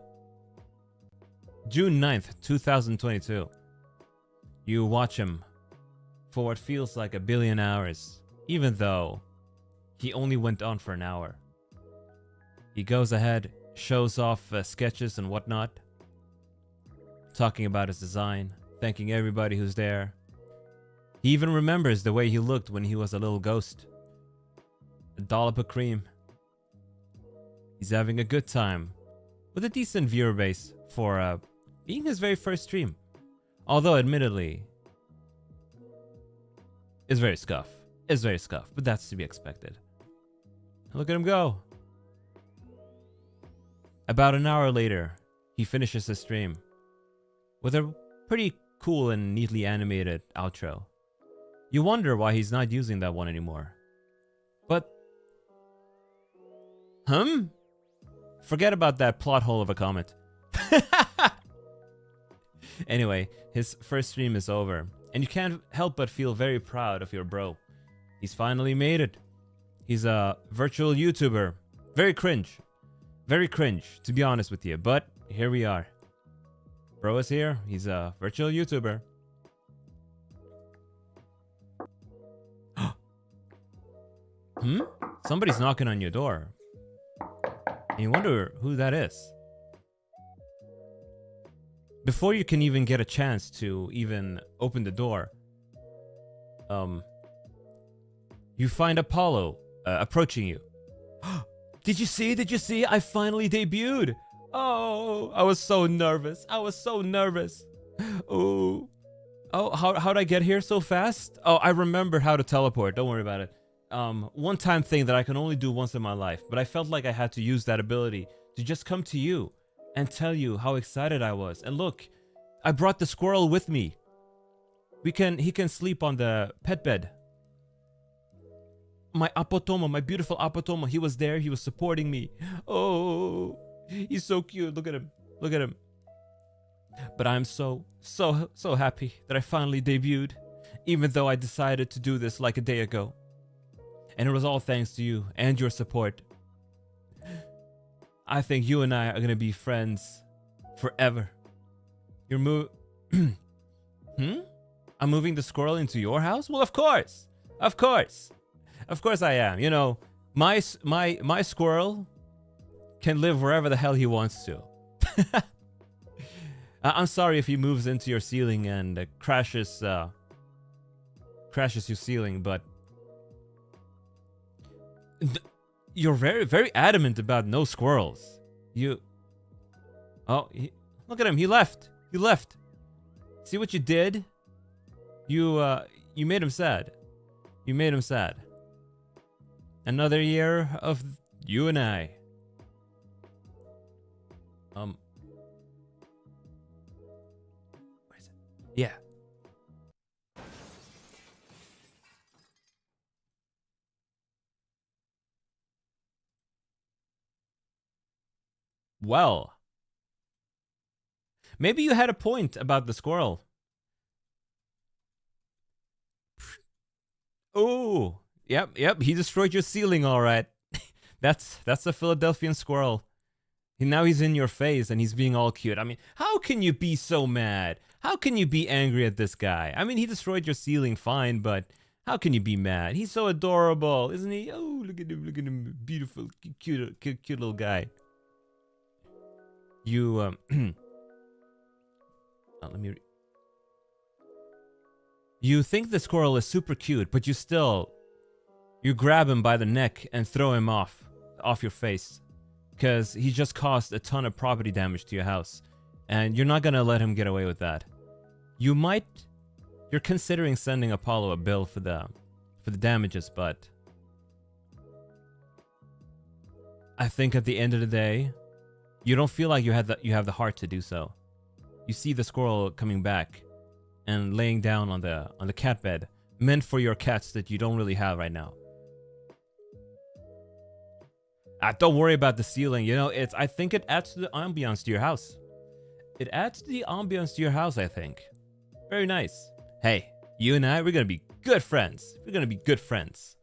9th, 2022. You watch him for what feels like 1 billion hours, even though he only went on for an hour. He goes ahead, shows off sketches and whatnot, talking about his design, thanking everybody who's there. He even remembers the way he looked when he was a little ghost. A dollop of cream. He's having a good time, with a decent viewer base for being his very first stream. Although, admittedly, it's very scuff. It's very scuff, but that's to be expected. Look at him go. About an hour later, he finishes his stream with a pretty cool and neatly animated outro. You wonder why he's not using that one anymore. But... Forget about that plot hole of a comment. Anyway, his first stream is over, and you can't help but feel very proud of your bro. He's finally made it. He's a virtual YouTuber. Very cringe. Very cringe, to be honest with you, but here we are. Bro is here. He's a virtual YouTuber. Somebody's knocking on your door. And you wonder who that is. Before you can even get a chance to even open the door, you find Apollo approaching you. Did you see? Did you see? I finally debuted. Oh, I was so nervous. I was so nervous. Oh, how'd I get here so fast? Oh, I remember how to teleport. Don't worry about it. One-time thing that I can only do once in my life, but I felt like I had to use that ability to just come to you and tell you how excited I was. And look, I brought the squirrel with me. He can sleep on the pet bed. My Apotomo, my beautiful Apotomo, he was there, he was supporting me. Oh, he's so cute. Look at him. Look at him. But I'm so happy that I finally debuted, even though I decided to do this like a day ago. And it was all thanks to you and your support. I think you and I are gonna be friends forever. You're I'm moving the squirrel into your house? Well, of course. Of course. Of course I am. You know, my squirrel can live wherever the hell he wants to. I'm sorry if he moves into your ceiling and crashes your ceiling, but you're very adamant about no squirrels. Look at him. He left. He left. See what you did? You made him sad. You made him sad. Another year of you and I. Where is it? Yeah. Well, maybe you had a point about the squirrel. Oh, yep, he destroyed your ceiling, all right. That's a Philadelphian squirrel. Now he's in your face and he's being all cute. I mean, how can you be so mad? How can you be angry at this guy? I mean, he destroyed your ceiling, fine, but How can you be mad? He's so adorable, isn't he? Oh, look at him, beautiful, cute little guy. You oh, let me. You think the squirrel is super cute, but you grab him by the neck and throw him off your face, because he just caused a ton of property damage to your house, and you're not gonna let him get away with that. You're considering sending Apollo a bill for the damages, but I think at the end of the day, you don't feel like you have the heart to do so. You see the squirrel coming back and laying down on the cat bed, meant for your cats that you don't really have right now. Don't worry about the ceiling. You know, I think it adds to the ambiance to your house. It adds to the ambiance to your house, I think. Very nice. Hey, you and I, we're gonna be good friends. We're gonna be good friends.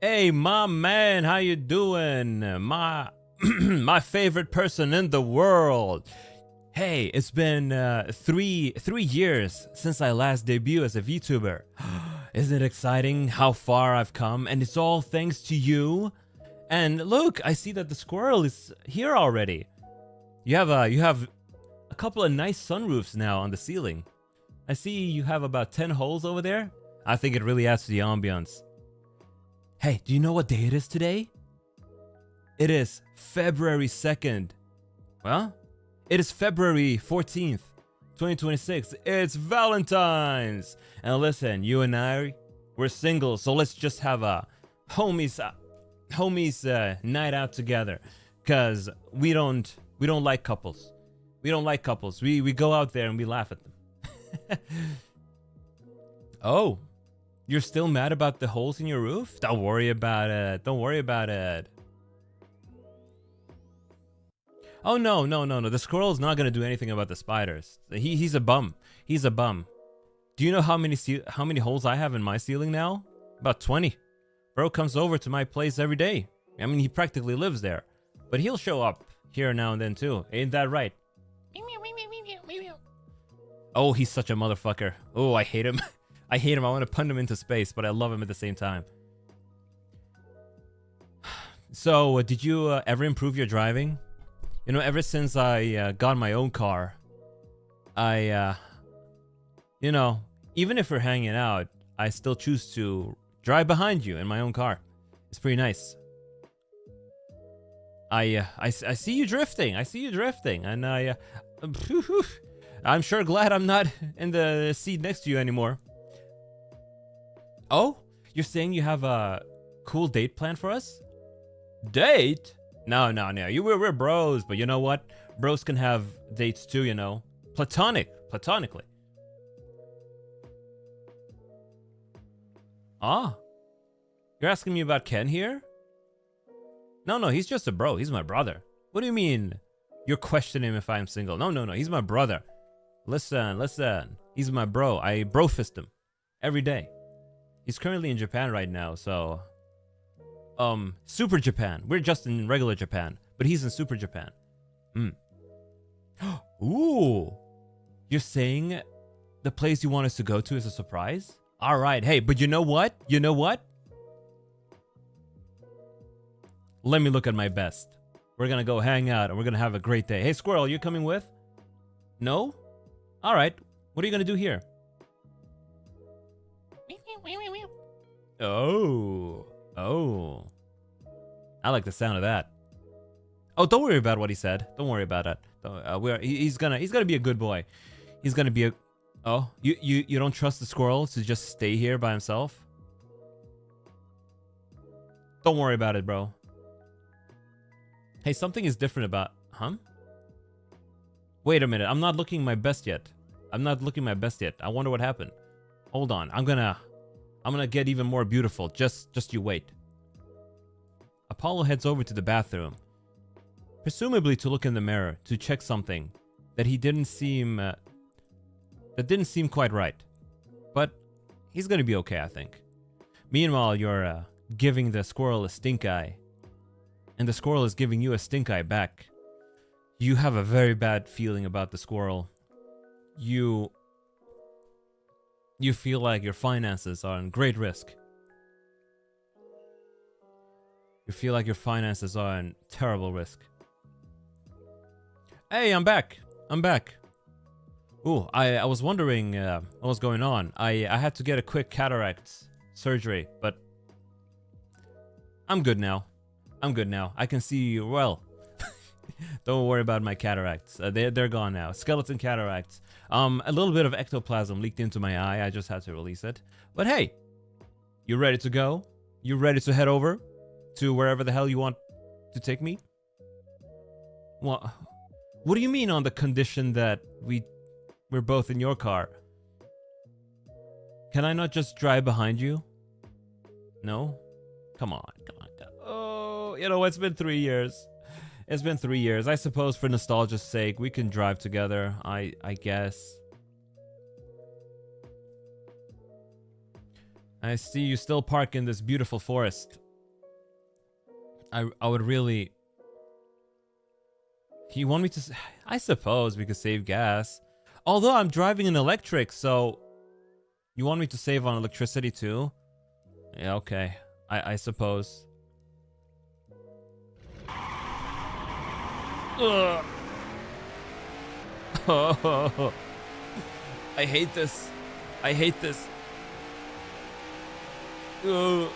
Hey, my man, how you doing? My my favorite person in the world. Hey, it's been 3 years since I last debuted as a VTuber. Isn't it exciting how far I've come? And it's all thanks to you. And look, I see that the squirrel is here already. You have a couple of nice sunroofs now on the ceiling. I see you have about 10 holes over there. I think it really adds to the ambiance. Hey, do you know what day it is today? It is February 2nd. Well, it is February 14th, 2026. It's Valentines. And listen, you and I, we're single, so let's just have a homies night out together. Cause we don't like couples. We don't like couples. We go out there and we laugh at them. Oh. You're still mad about the holes in your roof? Don't worry about it. Don't worry about it. Oh, no. The squirrel's not gonna do anything about the spiders. He's a bum. He's a bum. Do you know how many holes I have in my ceiling now? About 20. Bro comes over to my place every day. I mean, he practically lives there. But he'll show up here now and then too. Ain't that right? Oh, he's such a motherfucker. Oh, I hate him. I hate him. I want to punt him into space, but I love him at the same time. So, did you ever improve your driving? You know, ever since I got my own car, you know, even if we're hanging out, I still choose to drive behind you in my own car. It's pretty nice. I see you drifting. I see you drifting, and I'm sure glad I'm not in the seat next to you anymore. Oh, you're saying you have a cool date planned for us? Date? No. We're bros, but you know what? Bros can have dates too, you know. Platonically. Ah, you're asking me about Ken here? No, he's just a bro. He's my brother. What do you mean? You're questioning if I'm single? No. He's my brother. Listen. He's my bro. I bro fist him every day. He's currently in Japan right now, so... Super Japan. We're just in regular Japan, but he's in Super Japan. Ooh! You're saying the place you want us to go to is a surprise? Alright, hey, but you know what? Let me look at my best. We're gonna go hang out, and we're gonna have a great day. Hey, Squirrel, you coming with? No? Alright, what are you gonna do here? Oh. I like the sound of that. Oh, don't worry about what he said. Don't worry about it. He's gonna be a good boy. He's gonna be a... Oh, you don't trust the squirrel to just stay here by himself? Don't worry about it, bro. Hey, something is different about... Huh? Wait a minute. I'm not looking my best yet. I wonder what happened. Hold on. I'm gonna get even more beautiful. Just you wait. Apollo heads over to the bathroom, presumably to look in the mirror to check something that didn't seem quite right. But he's gonna be okay, I think. Meanwhile, you're giving the squirrel a stink eye, and the squirrel is giving you a stink eye back. You have a very bad feeling about the squirrel. You feel like your finances are in great risk. You feel like your finances are in terrible risk. Hey, I'm back. Ooh, I was wondering what was going on. I had to get a quick cataract surgery, but I'm good now. I can see well. Don't worry about my cataracts. They're gone now. Skeleton cataracts. A little bit of ectoplasm leaked into my eye. I just had to release it. But hey, you ready to go? You ready to head over to wherever the hell you want to take me? What do you mean on the condition that we're both in your car? Can I not just drive behind you? No? Come on. Oh, it's been 3 years. It's been 3 years. I suppose for nostalgia's sake, we can drive together, I guess. I see you still park in this beautiful forest. I would really... You want me to... I suppose we could save gas. Although I'm driving an electric, so... You want me to save on electricity too? Yeah, okay. I suppose. Ugh. Oh, I hate this. Ugh.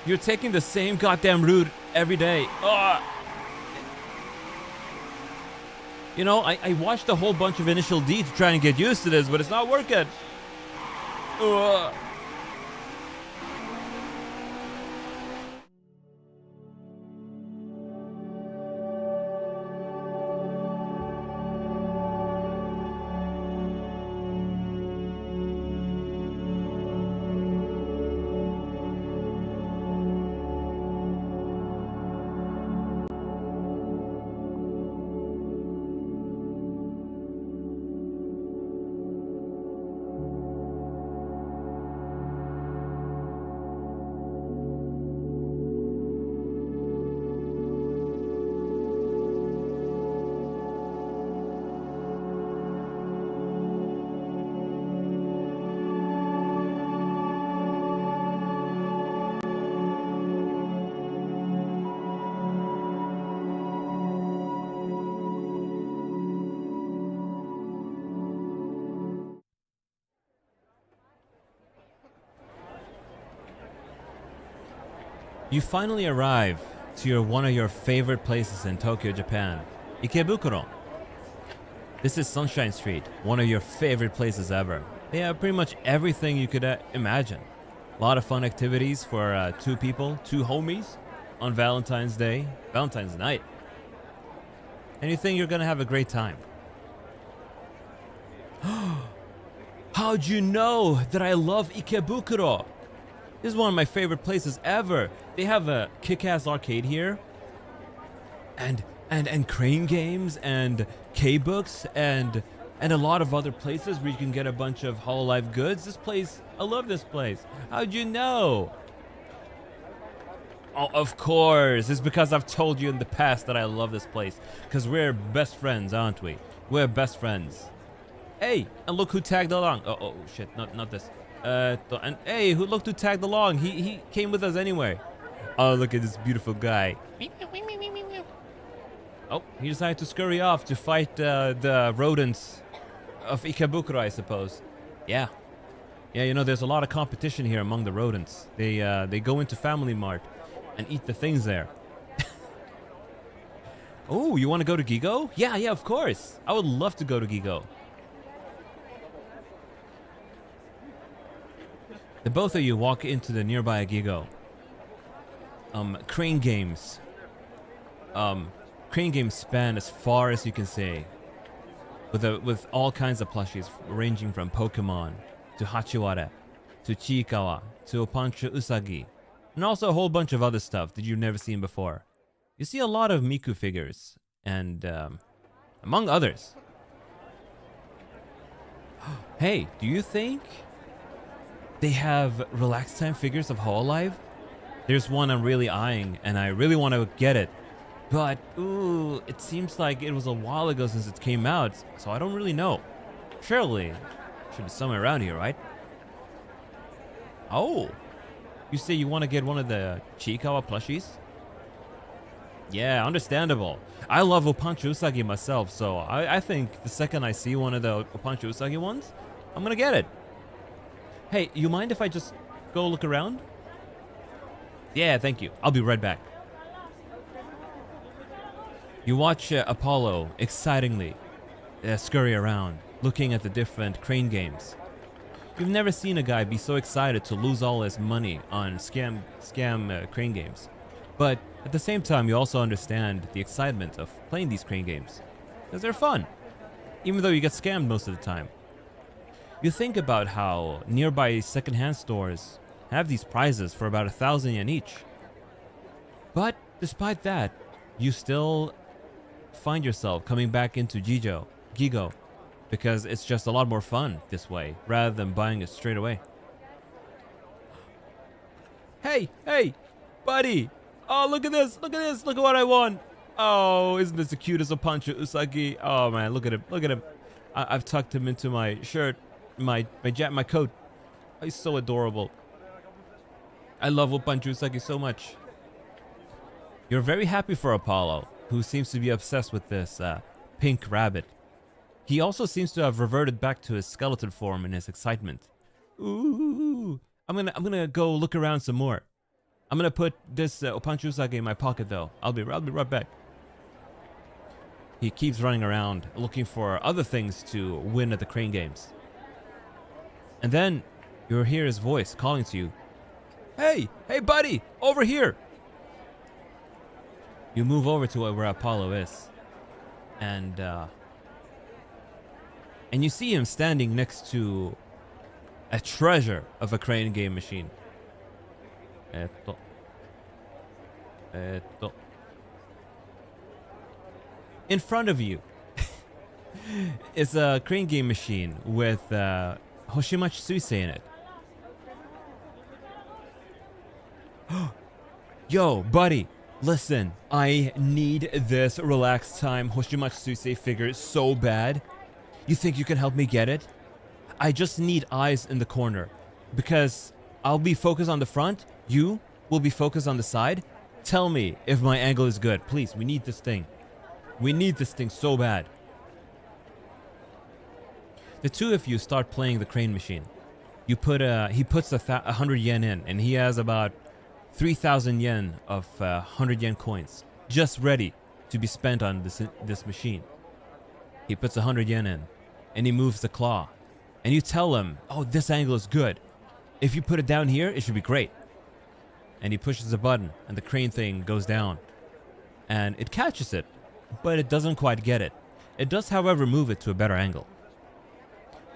You're taking the same goddamn route every day. Ugh. I watched a whole bunch of Initial D to try and get used to this, but it's not working. Ugh. You finally arrive to one of your favorite places in Tokyo, Japan, Ikebukuro. This is Sunshine Street, one of your favorite places ever. They have pretty much everything you could imagine. A lot of fun activities for two homies on Valentine's night. And you think you're gonna have a great time. How'd you know that I love Ikebukuro? This is one of my favorite places ever. They have a kick-ass arcade here, and crane games, and K-books, and a lot of other places where you can get a bunch of Hololive goods. This place, I love this place. How'd you know? Oh, of course. It's because I've told you in the past that I love this place. Because we're best friends, aren't we? We're best friends. Hey, and look who tagged along. Oh shit, not this. And hey, look who tagged along. He came with us anyway. Oh, look at this beautiful guy. Oh, he decided to scurry off to fight the rodents of Ikebukuro, I suppose. Yeah, there's a lot of competition here among the rodents. They go into Family Mart and eat the things there. Oh, you want to go to Gigo? Yeah, of course. I would love to go to Gigo. The both of you walk into the nearby Gigo. crane games. Crane games span as far as you can see. With all kinds of plushies, ranging from Pokemon to Hachiwara to Chiikawa to Opancho Usagi, and also a whole bunch of other stuff that you've never seen before. You see a lot of Miku figures, and among others. Hey, do you think they have relax time figures of Hololive? There's one I'm really eyeing, and I really want to get it. But, ooh, it seems like it was a while ago since it came out, so I don't really know. Surely, it should be somewhere around here, right? Oh, you say you want to get one of the Chiikawa plushies? Yeah, understandable. I love Opancho Usagi myself, so I think the second I see one of the Opancho Usagi ones, I'm gonna get it. Hey, you mind if I just go look around? Yeah, thank you. I'll be right back. You watch Apollo excitingly scurry around, looking at the different crane games. You've never seen a guy be so excited to lose all his money on scam crane games. But at the same time, you also understand the excitement of playing these crane games, because they're fun, even though you get scammed most of the time. You think about how nearby secondhand stores have these prizes for about 1,000 yen each. But despite that, you still find yourself coming back into Gigo, because it's just a lot more fun this way, rather than buying it straight away. Hey, buddy! Oh, look at this! Look at what I won! Oh, isn't this the cutest Opancho Usagi? Oh man, look at him! I've tucked him into my shirt, my coat. He's so adorable. I love Opancho Usagi so much. You're very happy for Apollo, who seems to be obsessed with this pink rabbit. He also seems to have reverted back to his skeleton form in his excitement. Ooh, I'm gonna go look around some more. I'm gonna put this Opancho Usagi in my pocket though. I'll be right back. He keeps running around looking for other things to win at the crane games. And then you hear his voice calling to you. Hey buddy, over here! You move over to where Apollo is, and you see him standing next to a treasure of a crane game machine. In front of you is a crane game machine with Hoshimachi Suisei in it. Yo, buddy! Listen, I need this relaxed time Hoshimachi Suisei figure so bad. You think you can help me get it? I just need eyes in the corner, because I'll be focused on the front, you will be focused on the side. Tell me if my angle is good. Please, we need this thing. We need this thing so bad. The two of you start playing the crane machine. He puts 100 yen in, and he has about 3,000 yen of 100 yen coins just ready to be spent on this machine. He puts 100 yen in, and he moves the claw. And you tell him, oh, this angle is good. If you put it down here, it should be great. And he pushes the button, and the crane thing goes down. And it catches it, but it doesn't quite get it. It does, however, move it to a better angle.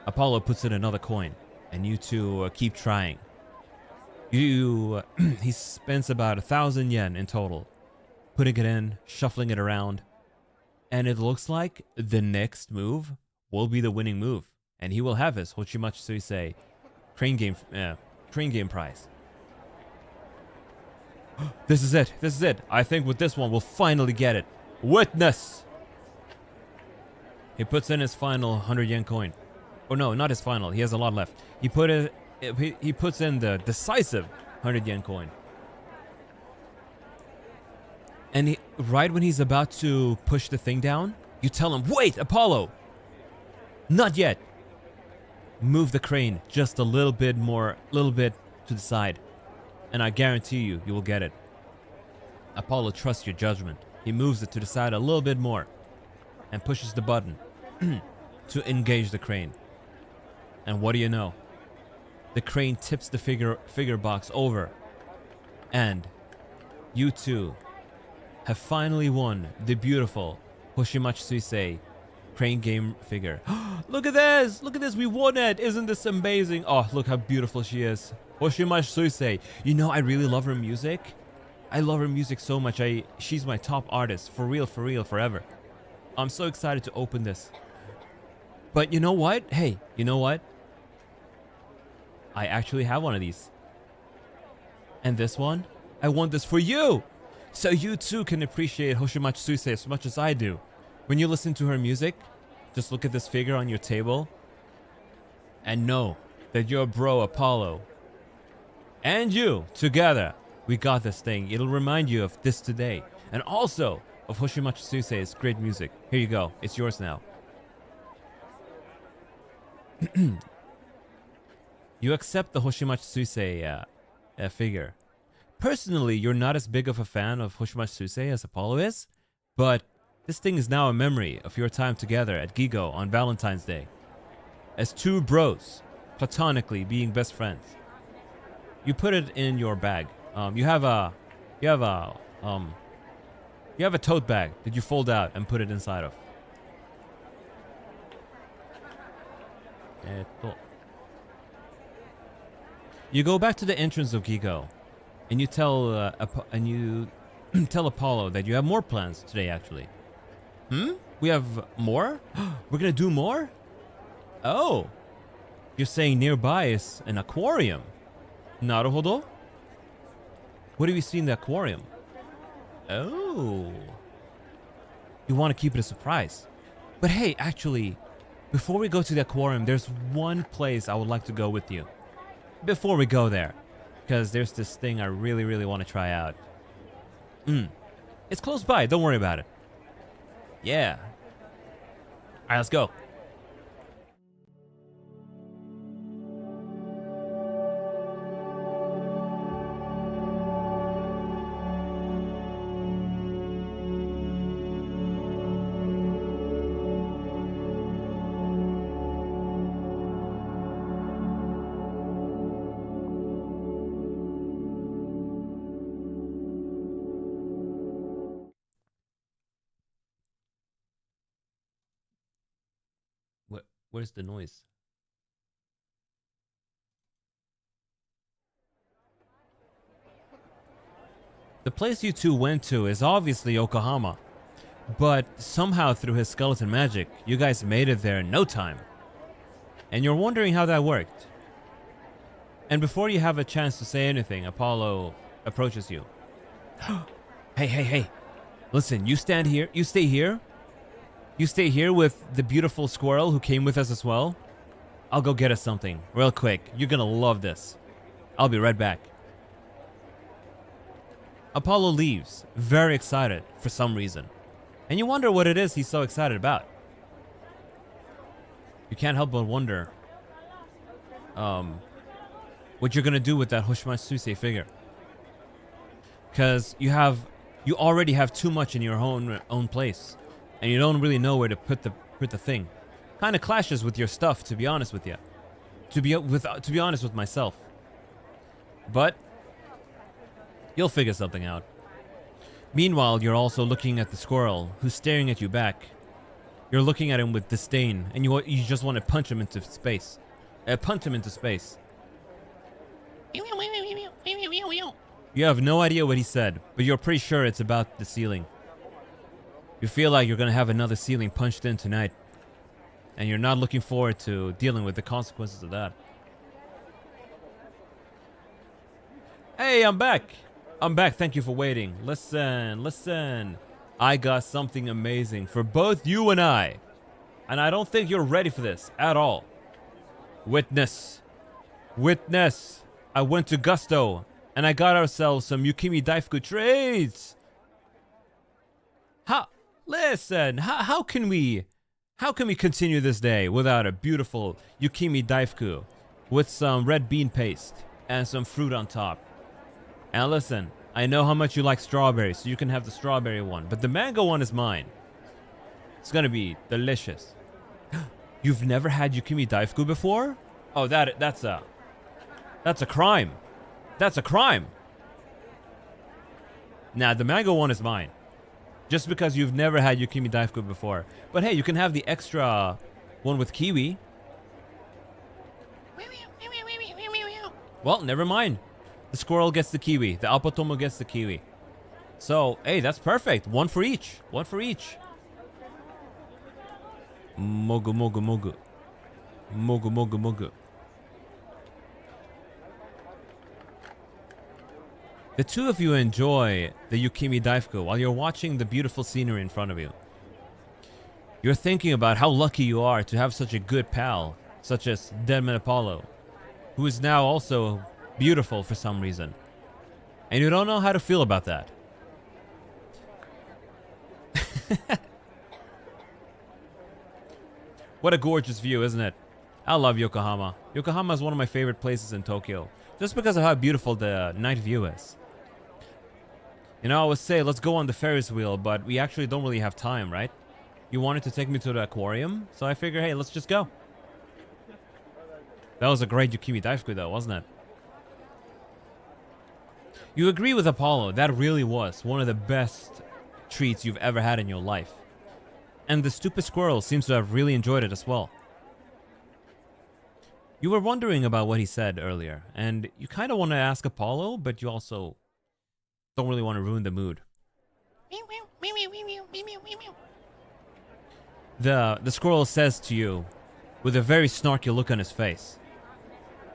Apollo puts in another coin, and you two keep trying. He spends about 1,000 yen in total, putting it in, shuffling it around, and it looks like the next move will be the winning move, and he will have his Hoshimachi Suisei crane game prize. This is it. I think with this one we'll finally get it. Witness! He puts in his final 100 yen coin. Oh no, not his final. He has a lot left. He puts in the decisive 100 yen coin. And right when he's about to push the thing down, you tell him, wait, Apollo! Not yet. Move the crane just a little bit to the side. And I guarantee you will get it. Apollo trusts your judgment. He moves it to the side a little bit more and pushes the button to engage the crane. And what do you know? The crane tips the figure box over, and you two have finally won the beautiful Hoshimachi Suisei crane game figure. Look at this! Look at this! We won it! Isn't this amazing? Oh, look how beautiful she is. Hoshimachi Suisei. You know, I really love her music. I love her music so much. She's my top artist. For real, forever. I'm so excited to open this. But you know what? Hey, you know what? I actually have one of these. And this one, I want this for you. So you too can appreciate Hoshimachi Suisei as much as I do. When you listen to her music, just look at this figure on your table and know that your bro Apollo and you together, we got this thing. It'll remind you of this today and also of Hoshimachi Suisei's great music. Here you go. It's yours now. You accept the Hoshimachi Suisei figure. Personally, you're not as big of a fan of Hoshimachi Suisei as Apollo is, but this thing is now a memory of your time together at Gigo on Valentine's Day. As two bros, platonically being best friends. You put it in your bag. You have a tote bag that you fold out and put it inside of. You go back to the entrance of Gigo, and you tell tell Apollo that you have more plans today. Actually, we have more. We're gonna do more. Oh, you're saying nearby is an aquarium. Naruhodo. What do we see in the aquarium? Oh, you want to keep it a surprise. But hey, actually, before we go to the aquarium, there's one place I would like to go with you. Before we go there, because there's this thing I really want to try out. It's close by, don't worry about it. Yeah. Alright, let's go. What is the noise? The place you two went to is obviously Yokohama, but somehow through his skeleton magic, you guys made it there in no time. And you're wondering how that worked. And before you have a chance to say anything, Apollo approaches you. Hey. Listen, you stand here, you stay here. You stay here with the beautiful squirrel who came with us as well. I'll go get us something real quick. You're gonna love this. I'll be right back. Apollo leaves, very excited for some reason. And you wonder what it is he's so excited about. You can't help but wonder what you're gonna do with that Hoshimachi Suisei figure. Because you already have too much in your own place. And you don't really know where to put the thing. Kind of clashes with your stuff, to be honest with you. To be honest with myself. But you'll figure something out. Meanwhile, you're also looking at the squirrel who's staring at you back. You're looking at him with disdain, and you just want to punch him into space. Punch him into space. You have no idea what he said, but you're pretty sure it's about the ceiling. You feel like you're gonna have another ceiling punched in tonight. And you're not looking forward to dealing with the consequences of that. Hey, I'm back. Thank you for waiting. Listen. I got something amazing for both you and I. And I don't think you're ready for this at all. Witness. I went to Gusto and I got ourselves some Yukimi Daifuku trades. How can we continue this day without a beautiful Yukimi Daifuku with some red bean paste and some fruit on top? And listen, I know how much you like strawberries, so you can have the strawberry one, but the mango one is mine. It's gonna be delicious. You've never had Yukimi Daifuku before? Oh, that's a crime. That's a crime. Nah, the mango one is mine. Just because you've never had Yukimi Daifuku before. But hey, you can have the extra one with kiwi. Well, never mind. The squirrel gets the kiwi. The Apotomo gets the kiwi. So, hey, that's perfect. One for each. One for each. Mogu, mogu, mogu. Mogu, mogu, mogu. The two of you enjoy the Yukimi Daifuku while you're watching the beautiful scenery in front of you. You're thinking about how lucky you are to have such a good pal, such as Deadman Apollo, who is now also beautiful for some reason. And you don't know how to feel about that. What a gorgeous view, isn't it? I love Yokohama. Yokohama is one of my favorite places in Tokyo, just because of how beautiful the night view is. You know, I would say let's go on the Ferris wheel, but we actually don't really have time, right? You wanted to take me to the aquarium, so I figure, hey, let's just go. That was a great Yukimi Daifuku though, wasn't it? You agree with Apollo, that really was one of the best treats you've ever had in your life. And the stupid squirrel seems to have really enjoyed it as well. You were wondering about what he said earlier, and you kind of want to ask Apollo, but you also don't really want to ruin the mood. The squirrel says to you, with a very snarky look on his face,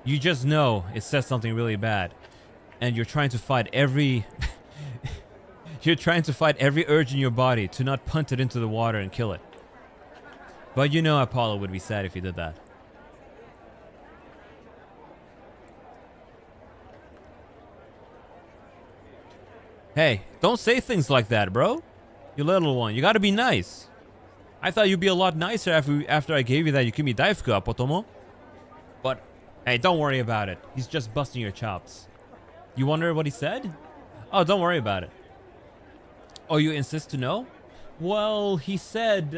you just know it says something really bad, and you're trying to fight every... You're trying to fight every urge in your body to not punt it into the water and kill it. But you know Apollo would be sad if you did that. Hey, don't say things like that, bro. You little one, you gotta be nice. I thought you'd be a lot nicer after I gave you that Yukimi Daifuku, Apotomo. But, hey, don't worry about it. He's just busting your chops. You wonder what he said? Oh, don't worry about it. Oh, you insist to know? Well, he said,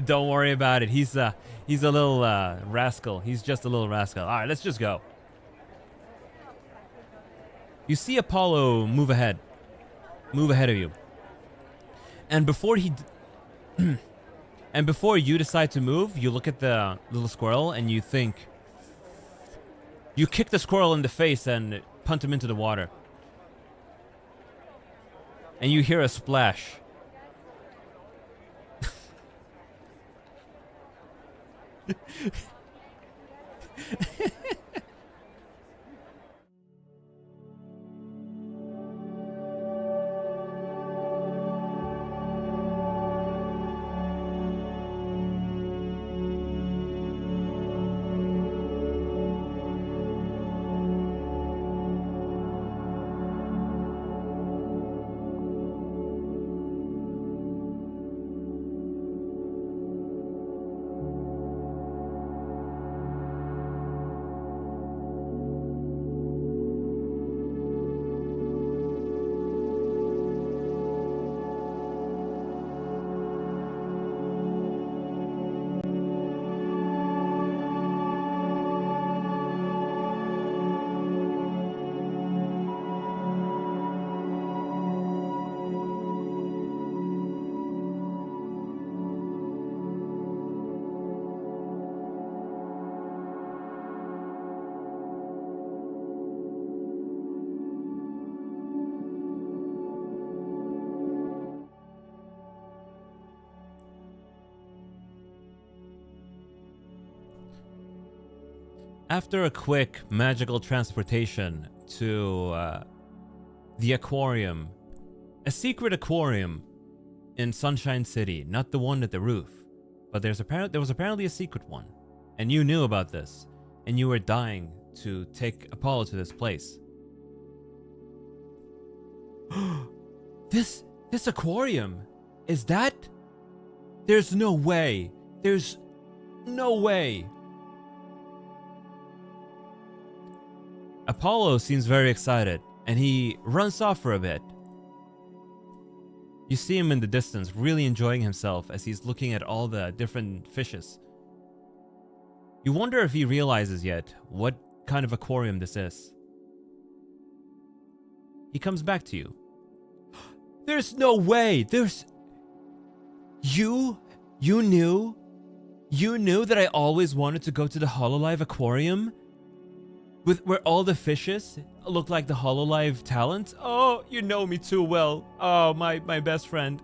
don't worry about it. He's a little rascal. He's just a little rascal. All right, let's just go. You see Apollo move ahead of you. And before and before you decide to move, you look at the little squirrel and you think, you kick the squirrel in the face and punt him into the water. And you hear a splash. After a quick magical transportation to the aquarium, a secret aquarium in Sunshine City, not the one at the roof, but there was apparently a secret one, and you knew about this, and you were dying to take Apollo to this place. This aquarium, is that? There's no way. There's no way. Apollo seems very excited, and he runs off for a bit. You see him in the distance, really enjoying himself as he's looking at all the different fishes. You wonder if he realizes yet what kind of aquarium this is. He comes back to you. There's no way! You knew that I always wanted to go to the Hololive aquarium? Where all the fishes look like the Hololive talent? Oh, you know me too well. Oh, my best friend.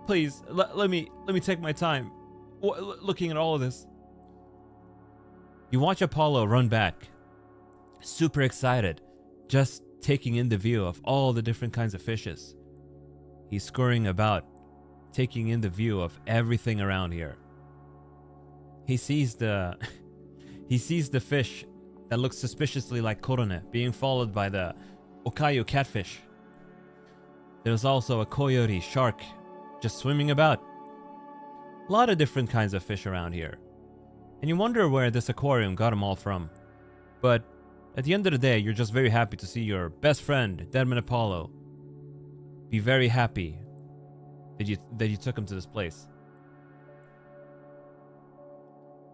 Please, let me take my time looking at all of this. You watch Apollo run back, super excited, just taking in the view of all the different kinds of fishes. He's scurrying about, taking in the view of everything around here. He sees the fish that looks suspiciously like korone being followed by the okayu catfish. There's also a coyote shark just swimming about. A lot of different kinds of fish around here. And you wonder where this aquarium got them all from. But at the end of the day, you're just very happy to see your best friend, Deadman Apollo, be very happy that you took him to this place.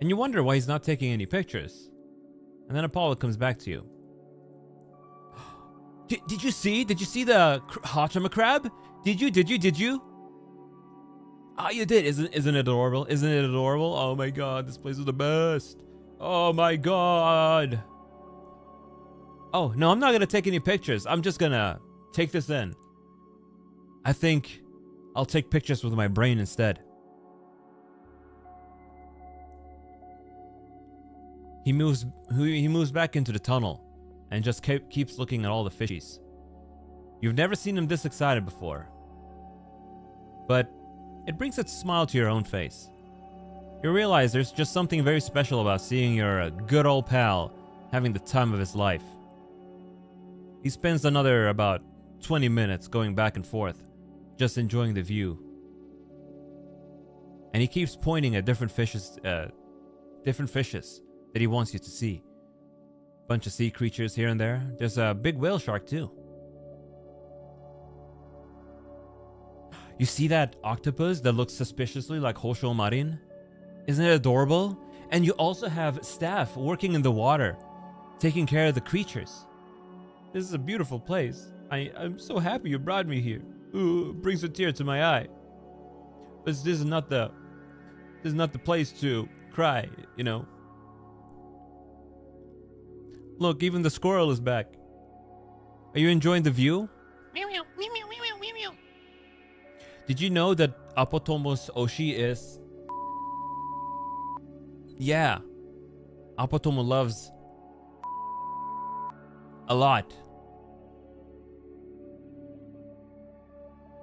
And you wonder why he's not taking any pictures. And then Apollo comes back to you. Did you see the Hachama crab? Did you? Ah, you did. Isn't it adorable? Isn't it adorable? Oh my god, this place is the best. Oh my god. Oh, no, I'm not gonna take any pictures. I'm just gonna take this in. I think I'll take pictures with my brain instead. He moves back into the tunnel and just keeps looking at all the fishies. You've never seen him this excited before. But it brings a smile to your own face. You realize there's just something very special about seeing your good old pal having the time of his life. He spends another about 20 minutes going back and forth, just enjoying the view. And he keeps pointing at different fishes that he wants you to see. Bunch of sea creatures here and there. There's a big whale shark too. You see that octopus that looks suspiciously like Hosho Marin? Isn't it adorable? And you also have staff working in the water, taking care of the creatures. This is a beautiful place. I'm so happy you brought me here. Ooh, it brings a tear to my eye. But this is not the place to cry, you know. Look, even the squirrel is back. Are you enjoying the view? Meow meow meow meow meow meow meow. Did you know that Apotomo's Oshi is... Yeah. Apotomo loves... a lot.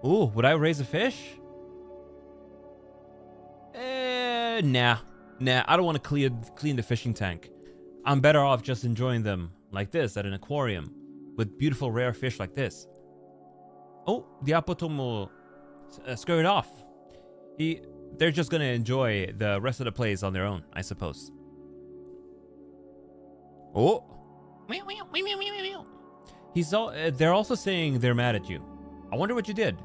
Ooh, would I raise a fish? Nah. I don't want to clean the fishing tank. I'm better off just enjoying them like this at an aquarium with beautiful rare fish like this. Oh, the Apotomo scurried off. They're just gonna enjoy the rest of the place on their own, I suppose. Oh, Meow meow meow meow meow. they're also saying they're mad at you. I wonder what you did.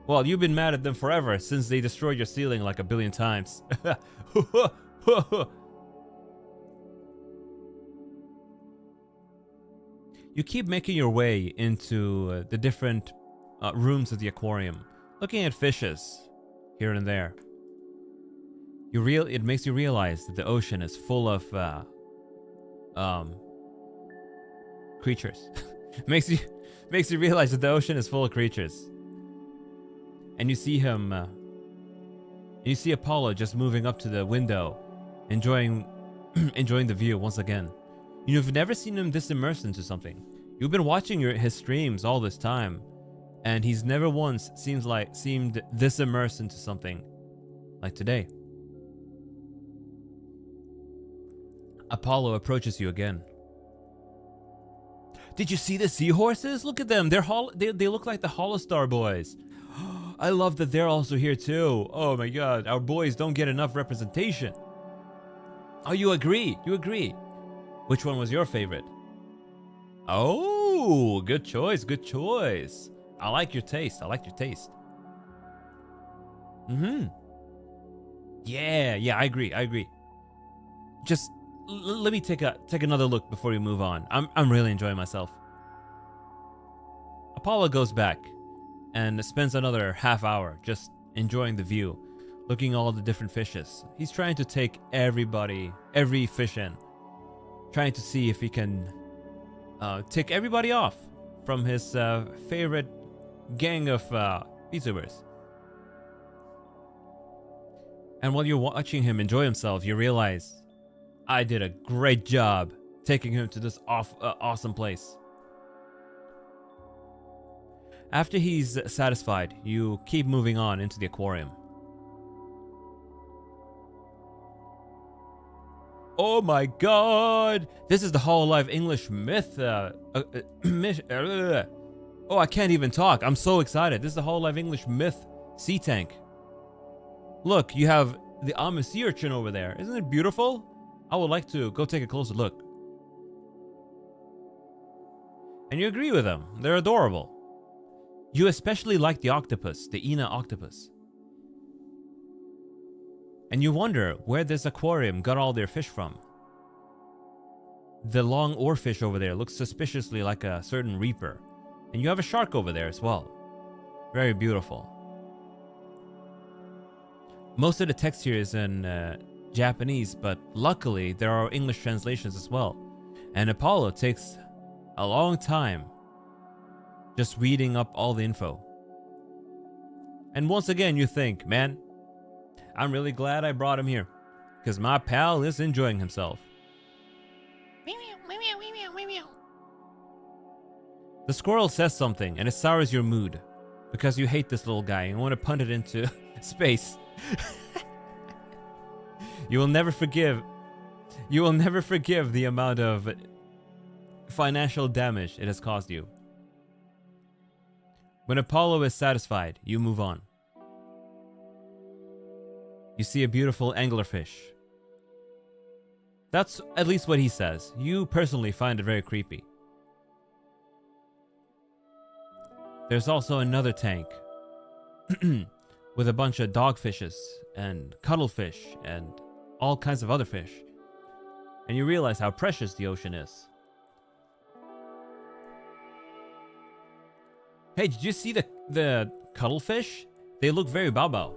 Well, you've been mad at them forever since they destroyed your ceiling like 1 billion times. You keep making your way into the different rooms of the aquarium, looking at fishes here and there. It makes you realize that the ocean is full of creatures. makes you realize that the ocean is full of creatures. And you see him. You see Apollo just moving up to the window, enjoying the view once again. You've never seen him this immersed into something. You've been watching his streams all this time, and he's never once seemed this immersed into something like today. Apollo approaches you again. Did you see the seahorses? Look at them. They look like the Holostar boys. I love that they're also here too. Oh my god, our boys don't get enough representation. Oh, you agree? You agree? Which one was your favorite? Oh, good choice, good choice. I like your taste. Mm-hmm. Yeah, I agree. just let me take another look before we move on. I'm really enjoying myself. Apollo goes back and spends another half hour just enjoying the view, looking at all the different fishes. He's trying to take every fish in, trying to see if he can tick everybody off from his favorite gang of Vtubers. And while you're watching him enjoy himself, you realize, I did a great job taking him to this awesome place. After he's satisfied, you keep moving on into the aquarium. Oh my god! This is the Hololive English myth. Oh, I can't even talk. I'm so excited. This is the Hololive English myth sea tank. Look, you have the Amish sea urchin over there. Isn't it beautiful? I would like to go take a closer look. And you agree with them. They're adorable. You especially like the octopus, the Ina octopus. And you wonder where this aquarium got all their fish from. The long oarfish over there looks suspiciously like a certain reaper. And you have a shark over there as well. Very beautiful. Most of the text here is in Japanese, but luckily there are English translations as well. And Apollo takes a long time just reading up all the info. And once again you think, man, I'm really glad I brought him here, because my pal is enjoying himself. The squirrel says something and it sours your mood, because you hate this little guy and want to punt it into space. You will never forgive the amount of financial damage it has caused you. When Apollo is satisfied, you move on. You see a beautiful anglerfish. That's at least what he says. You personally find it very creepy. There's also another tank with a bunch of dogfishes and cuttlefish and all kinds of other fish. And you realize how precious the ocean is. Hey, did you see the cuttlefish? They look very bao.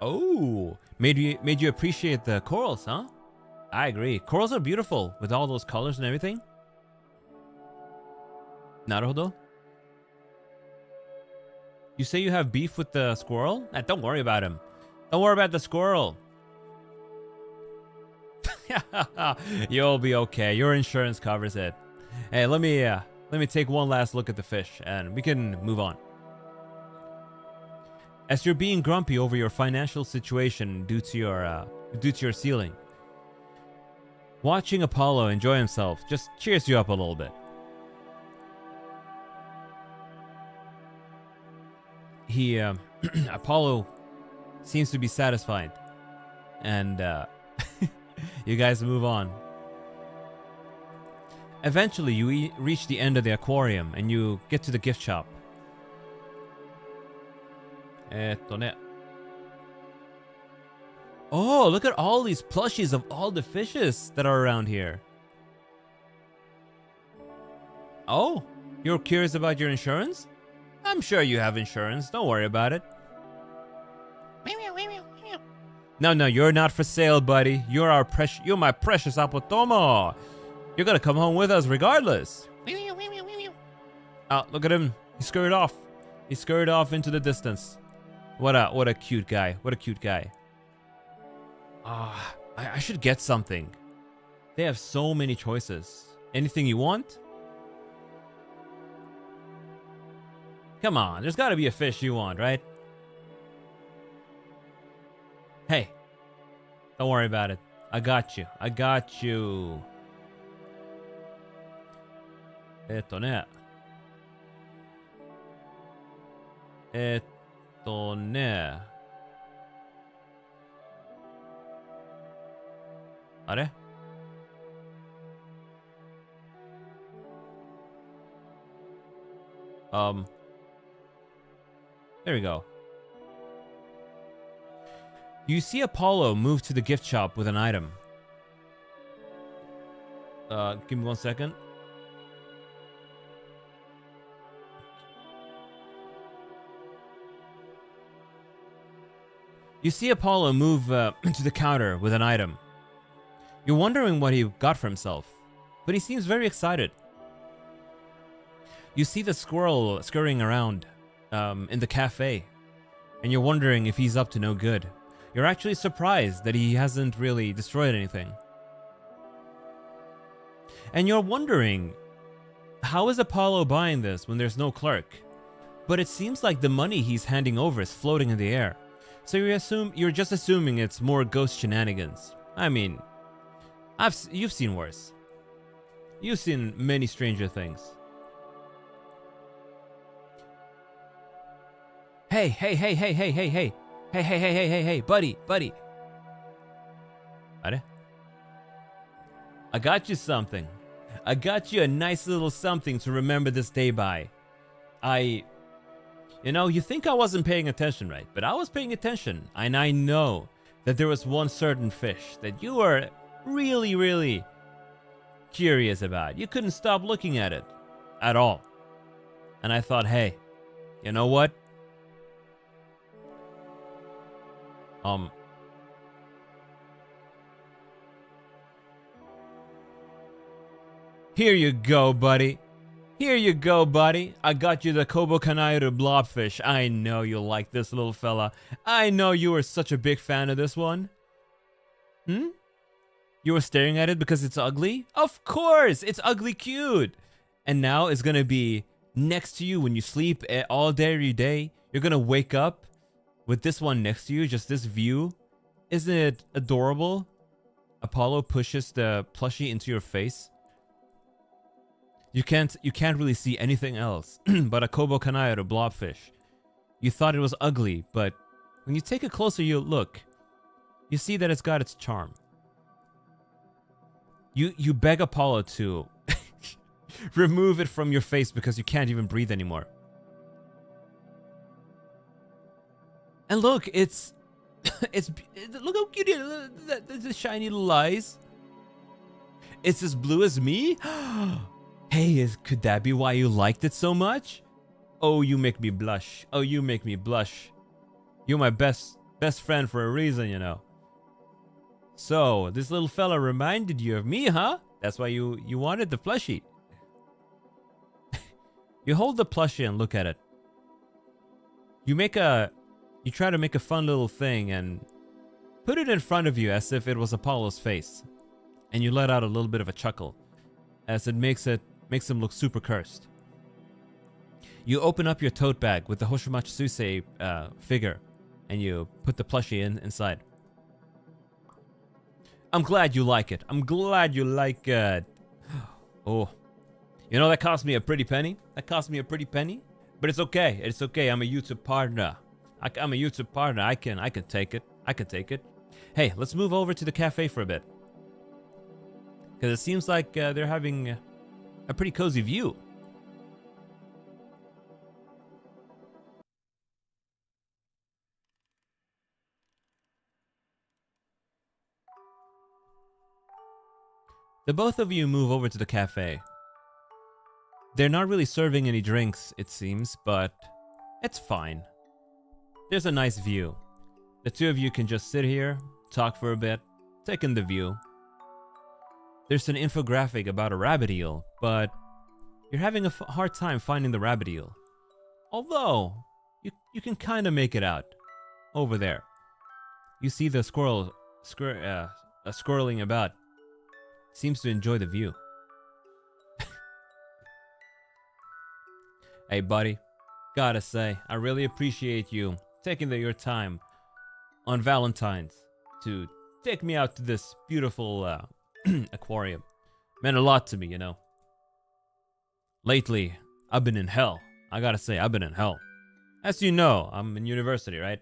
Oh, made you appreciate the corals, huh? I agree. Corals are beautiful with all those colors and everything. Naruhodo. You say you have beef with the squirrel? Don't worry about him. Don't worry about the squirrel. You'll be okay. Your insurance covers it. Hey, let me take one last look at the fish and we can move on. As you're being grumpy over your financial situation due to your ceiling, watching Apollo enjoy himself just cheers you up a little bit. Apollo seems to be satisfied, and you guys move on. Eventually, you reach the end of the aquarium and you get to the gift shop. Oh, look at all these plushies of all the fishes that are around here. Oh, you're curious about your insurance? I'm sure you have insurance. Don't worry about it. No, you're not for sale, buddy. You're my precious Apotomo. You're gonna come home with us regardless. Oh, look at him. He scurried off. He scurried off into the distance. What a cute guy. What a cute guy. I should get something. They have so many choices. Anything you want? Come on, there's gotta be a fish you want, right? Hey, don't worry about it. I got you. I got you. Are? There we go. You see Apollo move to the gift shop with an item. Give me 1 second. You see Apollo move to the counter with an item. You're wondering what he got for himself, but he seems very excited. You see the squirrel scurrying around in the cafe, and you're wondering if he's up to no good. You're actually surprised that he hasn't really destroyed anything. And you're wondering, how is Apollo buying this when there's no clerk? But it seems like the money he's handing over is floating in the air. So you're just assuming it's more ghost shenanigans. I mean, you've seen worse. You've seen many stranger things. Hey, buddy. Are? I got you something. I got you a nice little something to remember this day by. You know, you think I wasn't paying attention, right? But I was paying attention, and I know that there was one certain fish that you were really, really curious about. You couldn't stop looking at it at all. And I thought, hey, you know what? Here you go, buddy. Here you go, buddy. I got you the Kobo Kanairu blobfish. I know you'll like this little fella. I know you were such a big fan of this one. You were staring at it because it's ugly? Of course! It's ugly cute! And now it's gonna be next to you when you sleep all day, every day. You're gonna wake up with this one next to you, just this view. Isn't it adorable? Apollo pushes the plushie into your face. You can't really see anything else but a Kobo Kanairu blobfish. You thought it was ugly, but when you take a closer look, you see that it's got its charm. You beg Apollo to remove it from your face because you can't even breathe anymore. And look, it's look how cute it is. The shiny little eyes. It's as blue as me. Hey, could that be why you liked it so much? Oh, you make me blush. Oh, you make me blush. You're my best friend for a reason, you know. So, this little fella reminded you of me, huh? That's why you wanted the plushie. You hold the plushie and look at it. You try to make a fun little thing and put it in front of you as if it was Apollo's face. And you let out a little bit of a chuckle as it makes him look super cursed. You open up your tote bag with the Hoshimachi Susei figure, and you put the plushie inside. I'm glad you like it. I'm glad you like it. Oh, you know that cost me a pretty penny. But it's okay. It's okay. I'm a YouTube partner. I'm a YouTube partner. I can take it. I can take it. Hey, let's move over to the cafe for a bit, because it seems like they're having a pretty cozy view. The both of you move over to the cafe. They're not really serving any drinks, it seems, but it's fine. There's a nice view. The two of you can just sit here, talk for a bit, take in the view. There's an infographic about a rabbit eel, but you're having a hard time finding the rabbit eel. Although, you can kind of make it out. Over there. You see the squirrel squirreling about. Seems to enjoy the view. Hey buddy, gotta say, I really appreciate you taking your time on Valentine's to take me out to this beautiful aquarium. Meant a lot to me, you know. Lately, I've been in hell. I gotta say, I've been in hell. As you know, I'm in university, right?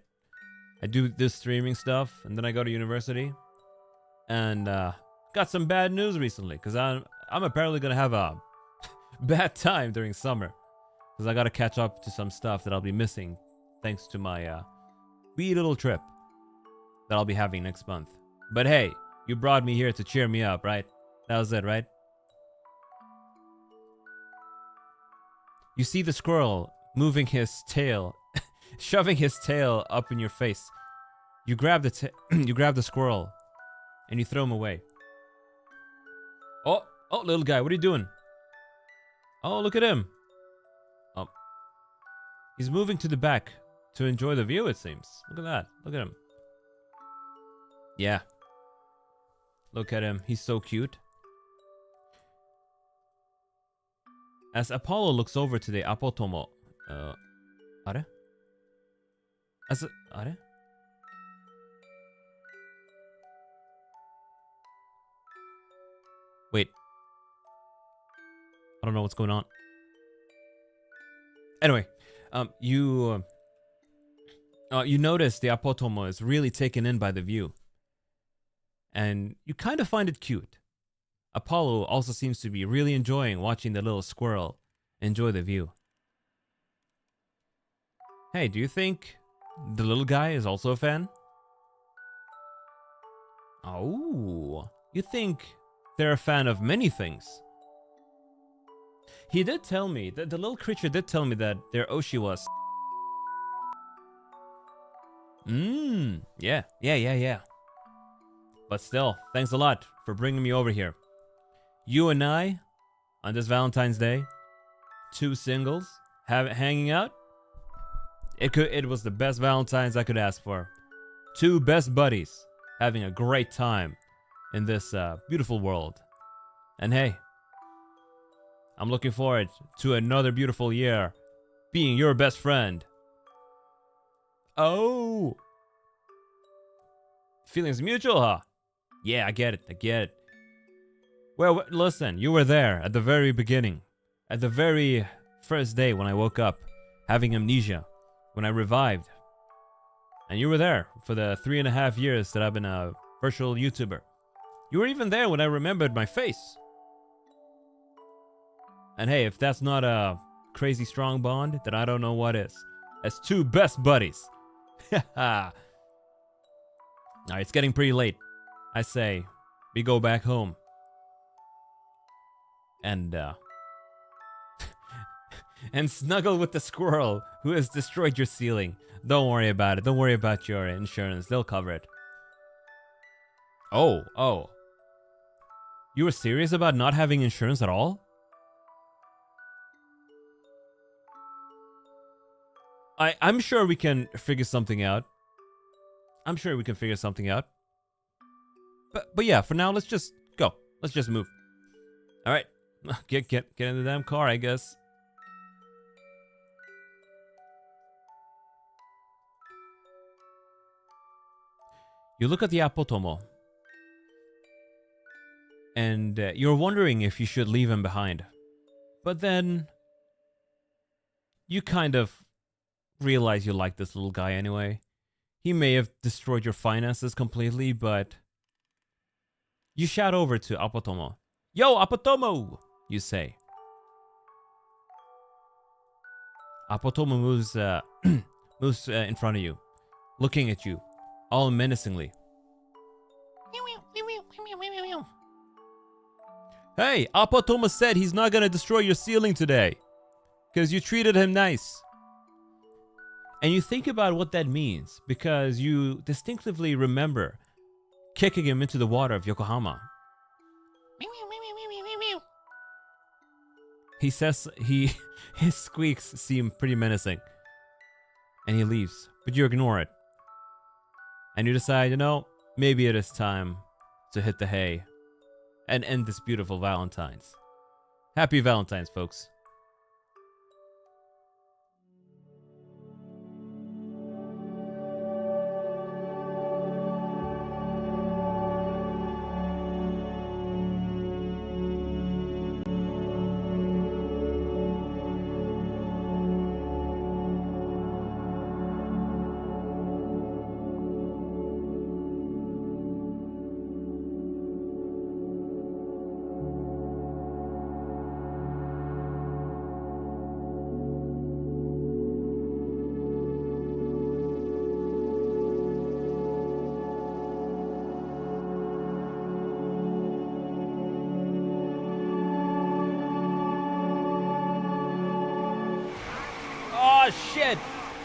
I do this streaming stuff, and then I go to university. And got some bad news recently, because I'm apparently gonna have a bad time during summer. Because I gotta catch up to some stuff that I'll be missing thanks to my wee little trip that I'll be having next month. But hey, you brought me here to cheer me up, right? That was it, right? You see the squirrel moving his tail, shoving his tail up in your face. You grab you grab the squirrel, and you throw him away. Oh, little guy, what are you doing? Oh, look at him. Oh, he's moving to the back to enjoy the view, it seems. Look at that. Look at him. Yeah. Look at him. He's so cute. As Apollo looks over to the Apotomo, are? Are? Wait. I don't know what's going on. Anyway, you notice the Apotomo is really taken in by the view. And you kind of find it cute. Apollo also seems to be really enjoying watching the little squirrel enjoy the view. Hey, do you think the little guy is also a fan? Oh, you think they're a fan of many things. He did tell me, the little creature did tell me that their Oshi was... Yeah. But still, thanks a lot for bringing me over here. You and I, on this Valentine's Day, 2 singles, hanging out. It was the best Valentine's I could ask for. 2 best buddies having a great time in this beautiful world. And hey, I'm looking forward to another beautiful year being your best friend. Oh! Feelings mutual, huh? Yeah, I get it. Well, listen, you were there at the very beginning. At the very first day when I woke up, having amnesia. When I revived. And you were there for the 3.5 years that I've been a virtual YouTuber. You were even there when I remembered my face. And hey, if that's not a crazy strong bond, then I don't know what is. As 2 best buddies. Alright, it's getting pretty late. I say, we go back home. And and snuggle with the squirrel who has destroyed your ceiling. Don't worry about it. Don't worry about your insurance. They'll cover it. Oh. You were serious about not having insurance at all? I'm sure we can figure something out. But yeah, for now, let's just go. Let's just move. All right. Get in the damn car, I guess. You look at the Apotomo, and you're wondering if you should leave him behind. But then, you kind of realize you like this little guy anyway. He may have destroyed your finances completely, but you shout over to Apotomo. Yo, Apotomo! You say. Apotomo moves in front of you, looking at you, all menacingly. Hey, Apotomo said he's not gonna destroy your ceiling today, because you treated him nice. And you think about what that means, because you distinctively remember kicking him into the water of Yokohama. He says his squeaks seem pretty menacing. And he leaves, but you ignore it. And you decide, maybe it is time to hit the hay and end this beautiful Valentine's. Happy Valentine's, folks.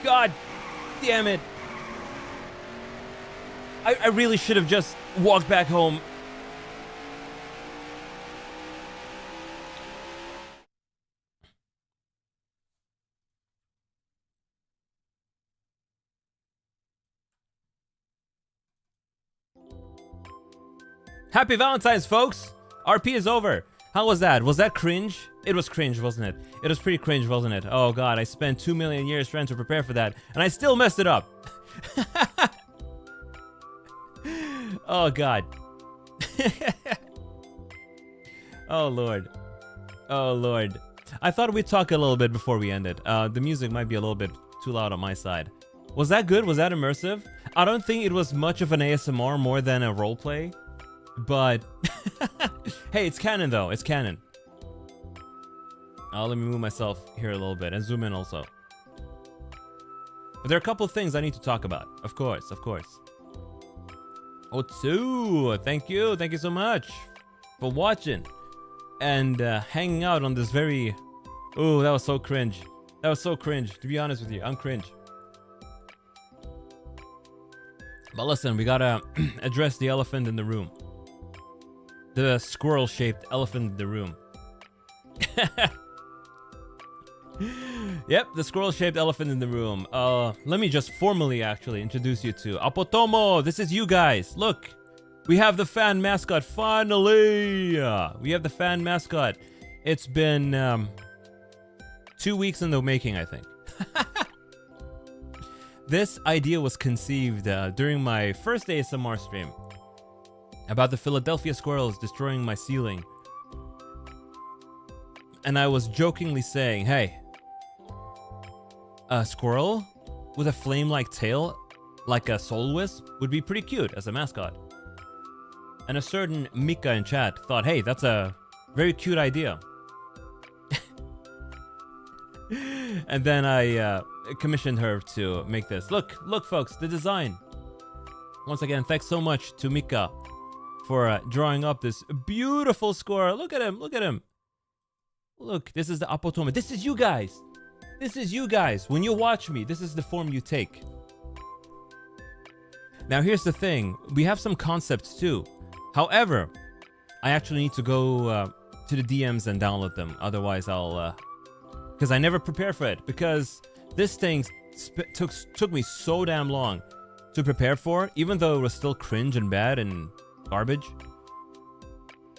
God damn it. I really should have just walked back home. Happy Valentine's, folks! RP is over. How was that? Was that cringe? It was cringe, wasn't it? It was pretty cringe, wasn't it? Oh god, I spent 2 million years trying to prepare for that, and I still messed it up. Oh god. Oh lord. Oh lord. I thought we'd talk a little bit before we ended. The music might be a little bit too loud on my side. Was that good? Was that immersive? I don't think it was much of an ASMR more than a roleplay. But hey, it's canon though. It's canon. Let me move myself here a little bit and zoom in also. But there are a couple of things I need to talk about. Of course, of course. Otsu, thank you so much for watching and hanging out on this very. Oh, that was so cringe. That was so cringe. To be honest with you, I'm cringe. But listen, we gotta address the elephant in the room. The squirrel-shaped elephant in the room. Yep, the squirrel-shaped elephant in the room. Let me just formally actually introduce you to Apotomo. This is you guys. Look, we have the fan mascot finally. We have the fan mascot. It's been 2 weeks in the making, I think. This idea was conceived during my first ASMR stream about the Philadelphia squirrels destroying my ceiling. And I was jokingly saying, hey, a squirrel with a flame-like tail, like a soul wisp, would be pretty cute as a mascot. And a certain Mika in chat thought, hey, that's a very cute idea. And then I commissioned her to make this. Look, folks, the design. Once again, thanks so much to Mika for drawing up this beautiful squirrel. Look at him, look at him. Look, this is the Apotome. This is you guys. This is you guys. When you watch me, this is the form you take. Now, here's the thing. We have some concepts too. However, I actually need to go to the DMs and download them. Otherwise, I'll... Because I never prepare for it. Because this thing took me so damn long to prepare for. Even though it was still cringe and bad and garbage.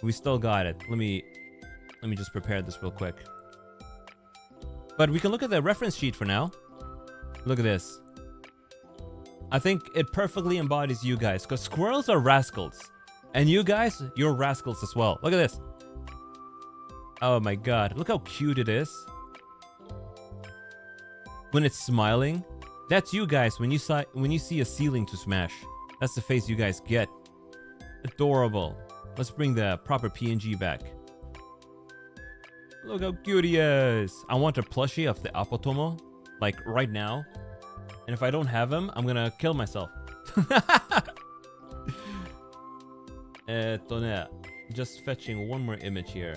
We still got it. Let me just prepare this real quick. But we can look at the reference sheet for now. Look at this. I think it perfectly embodies you guys. Because squirrels are rascals. And you guys, you're rascals as well. Look at this. Oh my god. Look how cute it is. When it's smiling. That's you guys when you see a ceiling to smash. That's the face you guys get. Adorable. Let's bring the proper PNG back. Look how cute he is. I want a plushie of the Apotomo. Like right now. And if I don't have him, I'm gonna kill myself. Just fetching one more image here.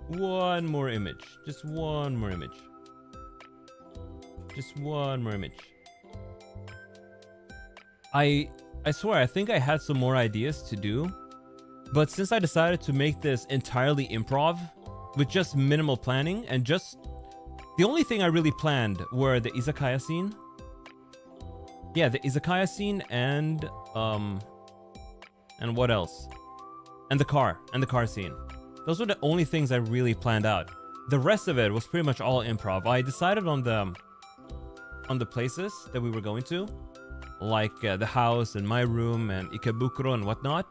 One more image. Just one more image. Just one more image. I swear, I think I had some more ideas to do. But since I decided to make this entirely improv, with just minimal planning, and just... The only thing I really planned were the izakaya scene. Yeah, the izakaya scene and what else? And the car scene. Those were the only things I really planned out. The rest of it was pretty much all improv. I decided on the places that we were going to. Like the house and my room and Ikebukuro and whatnot.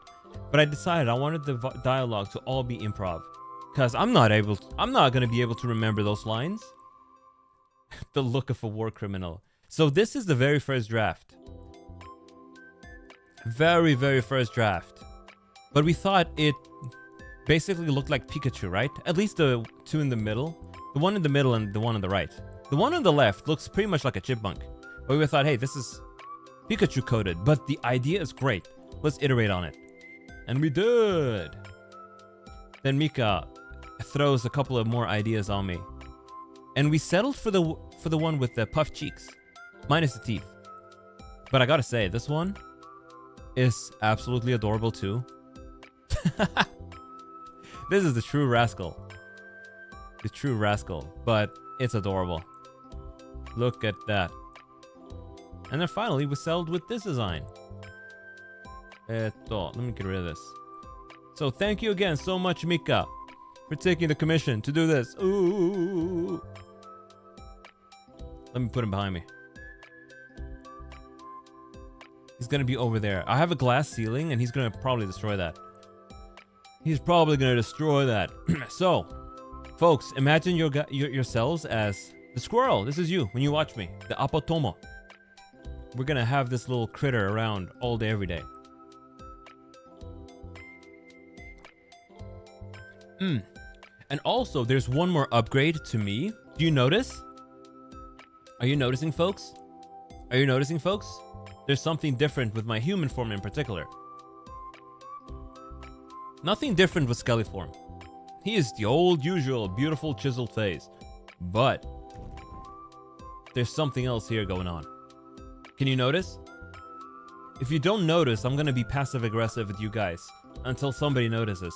But I decided I wanted the dialogue to all be improv. Because I'm not going to be able to remember those lines. The look of a war criminal. So this is the very first draft. Very, very first draft. But we thought it basically looked like Pikachu, right? At least the two in the middle. The one in the middle and the one on the right. The one on the left looks pretty much like a chipmunk. But we thought, hey, this is Pikachu coded. But the idea is great. Let's iterate on it. And we did. Then Mika throws a couple of more ideas on me. And we settled for for the one with the puffed cheeks, minus the teeth. But I gotta say, this one is absolutely adorable too. This is the true rascal. The true rascal, but it's adorable. Look at that. And then finally, we settled with this design. Let me get rid of this. So thank you again so much, Mika, for taking the commission to do this. Ooh. Let me put him behind me. He's gonna be over there. I have a glass ceiling, and he's gonna probably destroy that. He's probably gonna destroy that. So, folks, imagine yourselves as the squirrel. This is you when you watch me, the Apotomo. We're gonna have this little critter around all day, every day. And also, there's one more upgrade to me. Do you notice? Are you noticing, folks? Are you noticing, folks? There's something different with my human form in particular. Nothing different with Skelly form. He is the old usual beautiful chiseled face. But there's something else here going on. Can you notice? If you don't notice, I'm gonna be passive aggressive with you guys until somebody notices.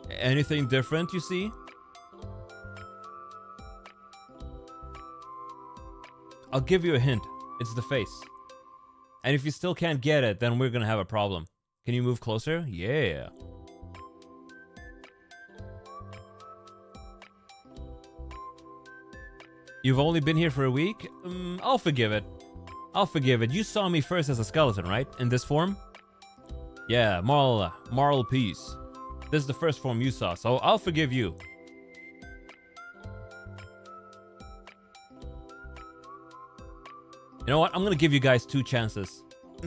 Anything different you see? I'll give you a hint. It's the face. And if you still can't get it, then we're gonna have a problem. Can you move closer? Yeah. You've only been here for a week? I'll forgive it. I'll forgive it. You saw me first as a skeleton, right? In this form? Yeah, moral peace. This is the first form you saw, so I'll forgive you. You know what? I'm gonna give you guys 2 chances.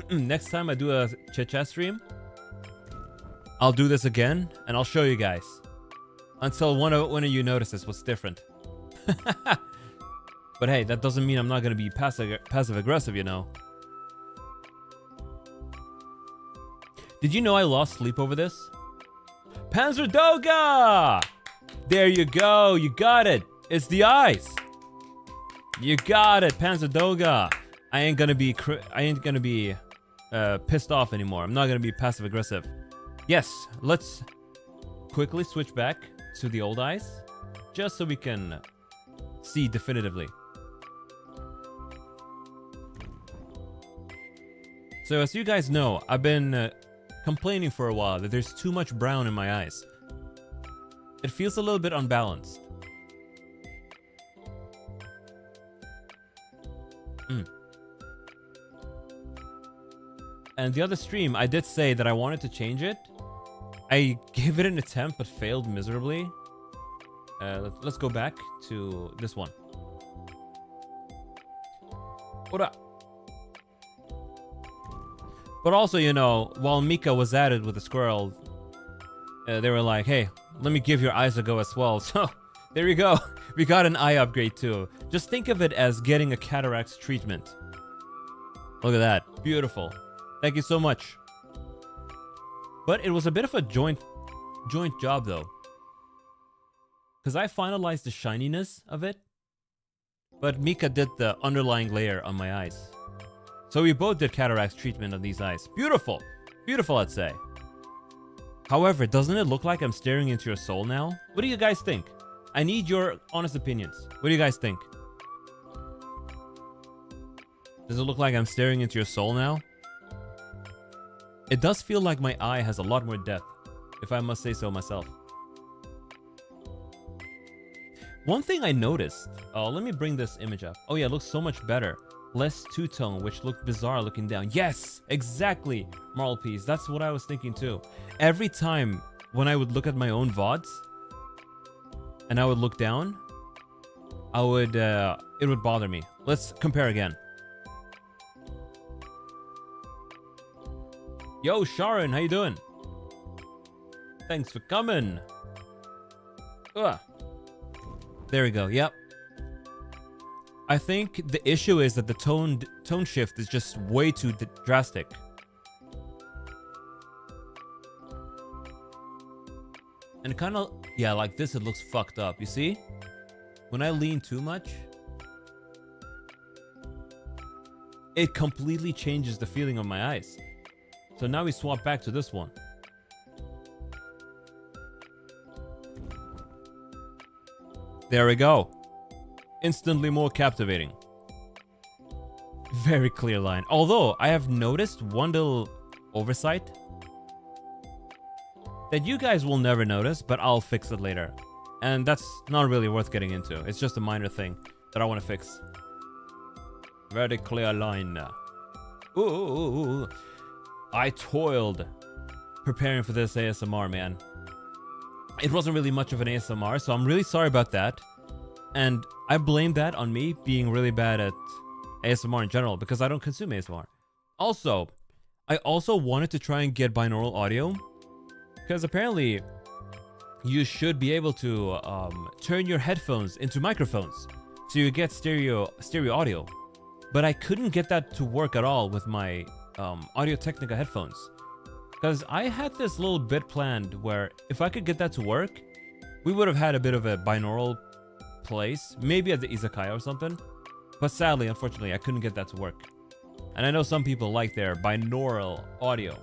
Next time I do a chit-chat stream, I'll do this again, and I'll show you guys. Until one of you notices what's different. But hey, that doesn't mean I'm not gonna be passive-aggressive, you know. Did you know I lost sleep over this? Panzer Doga! There you go, you got it. It's the eyes. You got it, Panzer Doga. I ain't gonna be pissed off anymore. I'm not gonna be passive aggressive. Yes, let's quickly switch back to the old eyes, just so we can see definitively. So as you guys know, I've been complaining for a while that there's too much brown in my eyes. It feels a little bit unbalanced. And the other stream, I did say that I wanted to change it. I gave it an attempt, but failed miserably. Let's go back to this one. Ora. But also, you know, while Mika was at it with the squirrel, they were like, hey, let me give your eyes a go as well. So, there you go. We got an eye upgrade too. Just think of it as getting a cataracts treatment. Look at that. Beautiful. Thank you so much. But it was a bit of a joint job though. Because I finalized the shininess of it. But Mika did the underlying layer on my eyes. So we both did cataracts treatment on these eyes. Beautiful. Beautiful, I'd say. However, doesn't it look like I'm staring into your soul now? What do you guys think? I need your honest opinions. What do you guys think? Does it look like I'm staring into your soul now? It does feel like my eye has a lot more depth, if I must say so myself. One thing I noticed, let me bring this image up. Oh yeah, it looks so much better. Less two-tone, which looked bizarre looking down. Yes, exactly, Marl Peas. That's what I was thinking too. Every time when I would look at my own VODs, and I would look down, it would bother me. Let's compare again. Yo, Sharon, how you doing? Thanks for coming. Ugh. There we go, yep. I think the issue is that the tone shift is just way too drastic. And kind of, yeah, like this, it looks fucked up, you see? when I lean too much, it completely changes the feeling of my eyes. So now we swap back to this one. There we go. Instantly more captivating. Very clear line. Although I have noticed one little oversight that you guys will never notice, but I'll fix it later. And that's not really worth getting into. It's just a minor thing that I want to fix. Very clear line. Ooh. I toiled preparing for this ASMR, man. It wasn't really much of an ASMR, so I'm really sorry about that. And I blame that on me being really bad at ASMR in general, because I don't consume ASMR. Also, I also wanted to try and get binaural audio, because apparently you should be able to turn your headphones into microphones, so you get stereo audio. But I couldn't get that to work at all with my Audio-Technica headphones, because I had this little bit planned where if I could get that to work, we would have had a bit of a binaural place, maybe at the izakaya or something. But sadly, unfortunately, I couldn't get that to work. And I know some people like their binaural audio.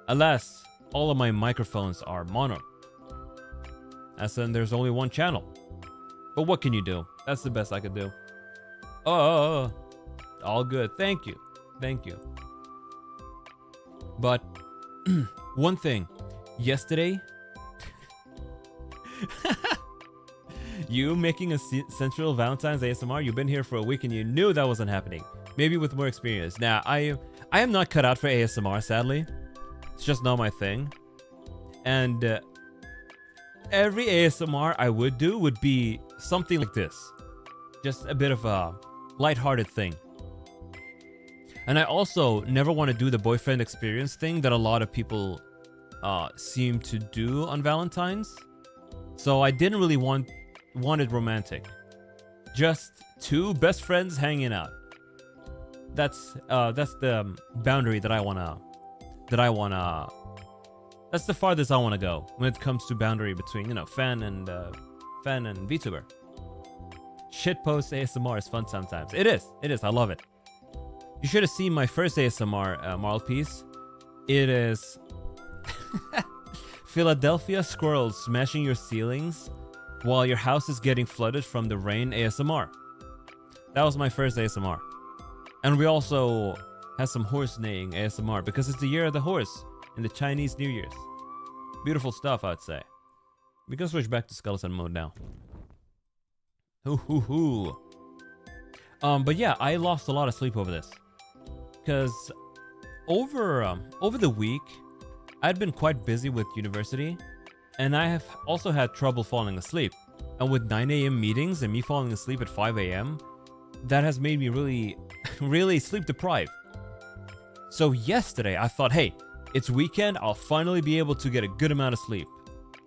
Alas, all of my microphones are mono, as in there's only one channel. But what can you do? That's the best I could do. Oh, all good. Thank you. But one thing, yesterday, you making a Central Valentine's ASMR, you've been here for a week and you knew that wasn't happening. Maybe with more experience. Now, I am not cut out for ASMR, sadly. It's just not my thing. And every ASMR I would do would be something like this. Just a bit of a lighthearted thing. And I also never want to do the boyfriend experience thing that a lot of people seem to do on Valentine's. So I didn't really want it romantic. Just two best friends hanging out. That's the boundary that I wanna. That's the farthest I wanna go when it comes to boundary between fan and VTuber. Shitpost ASMR is fun sometimes. It is. I love it. You should have seen my first ASMR Marl piece. It is Philadelphia squirrels smashing your ceilings while your house is getting flooded from the rain ASMR. That was my first ASMR. And we also had some horse neighing ASMR because it's the year of the horse in the Chinese New Year's. Beautiful stuff, I'd say. We can switch back to skeleton mode now. But yeah, I lost a lot of sleep over this. Because over the week, I'd been quite busy with university, and I have also had trouble falling asleep. And with 9 a.m. meetings and me falling asleep at 5 a.m., that has made me really, really sleep deprived. So yesterday, I thought, hey, it's weekend, I'll finally be able to get a good amount of sleep.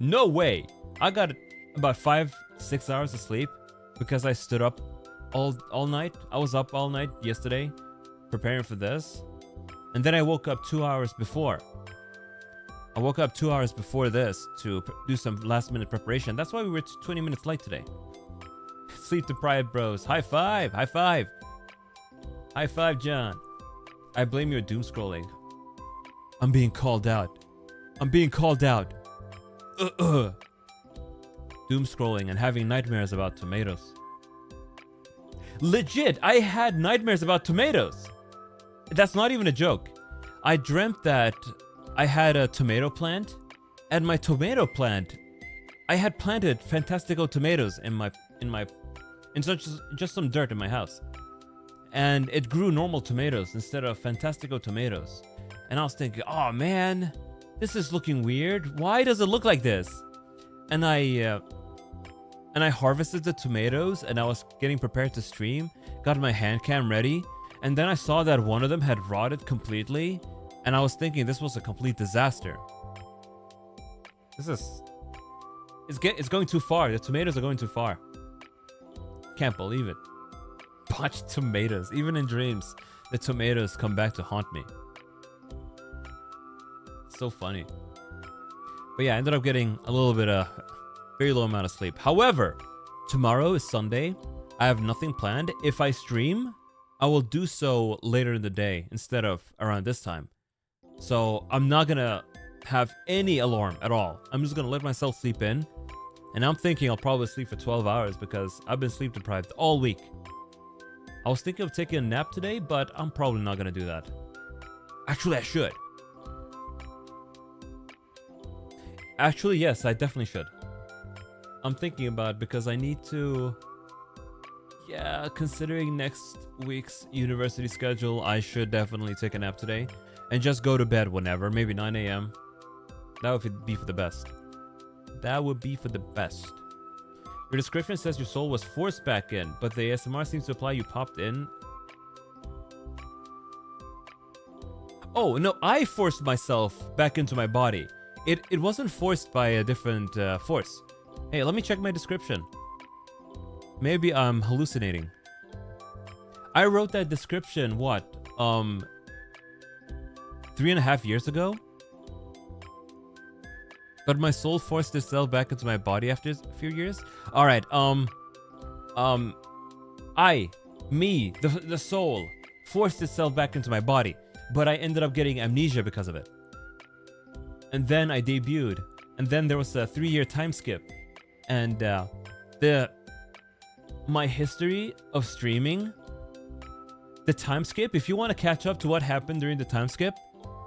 No way! I got about 5-6 hours of sleep because I stood up all night. I was up all night yesterday preparing for this, and then I woke up 2 hours before. I woke up 2 hours before this to do some last minute preparation. That's why we were 20 minutes late today. Sleep deprived bros. High five, John. I blame your doom scrolling. I'm being called out. Doom scrolling and having nightmares about tomatoes. Legit, I had nightmares about tomatoes. That's not even a joke. I dreamt that I had a tomato plant, and my tomato plant, I had planted fantastical tomatoes in just some dirt in my house, and it grew normal tomatoes instead of fantastical tomatoes. And I was thinking, oh man, this is looking weird. Why does it look like this? And I harvested the tomatoes, and I was getting prepared to stream, got my hand cam ready, and then I saw that one of them had rotted completely, and I was thinking this was a complete disaster. It's going too far. The tomatoes are going too far. Can't believe it. Botched tomatoes. Even in dreams, the tomatoes come back to haunt me. So funny. But yeah, I ended up getting a little bit of very low amount of sleep. However, tomorrow is Sunday. I have nothing planned. If I stream, I will do so later in the day instead of around this time. So I'm not gonna have any alarm at all. I'm just gonna let myself sleep in. And I'm thinking I'll probably sleep for 12 hours because I've been sleep deprived all week. I was thinking of taking a nap today, but I'm probably not gonna do that. Actually, I should. Actually, yes, I definitely should. I'm thinking about it because I need to... Yeah, considering next week's university schedule, I should definitely take a nap today. And just go to bed whenever, maybe 9 a.m. That would be for the best. That would be for the best. Your description says your soul was forced back in, but the ASMR seems to imply you popped in. Oh, no, I forced myself back into my body. It wasn't forced by a different force. Hey, let me check my description. Maybe I'm hallucinating. I wrote that description, what? 3.5 years ago? But my soul forced itself back into my body after a few years? Alright, the soul, forced itself back into my body. But I ended up getting amnesia because of it. And then I debuted. And then there was a 3-year time skip. And my history of streaming, the time skip, if you want to catch up to what happened during the time skip,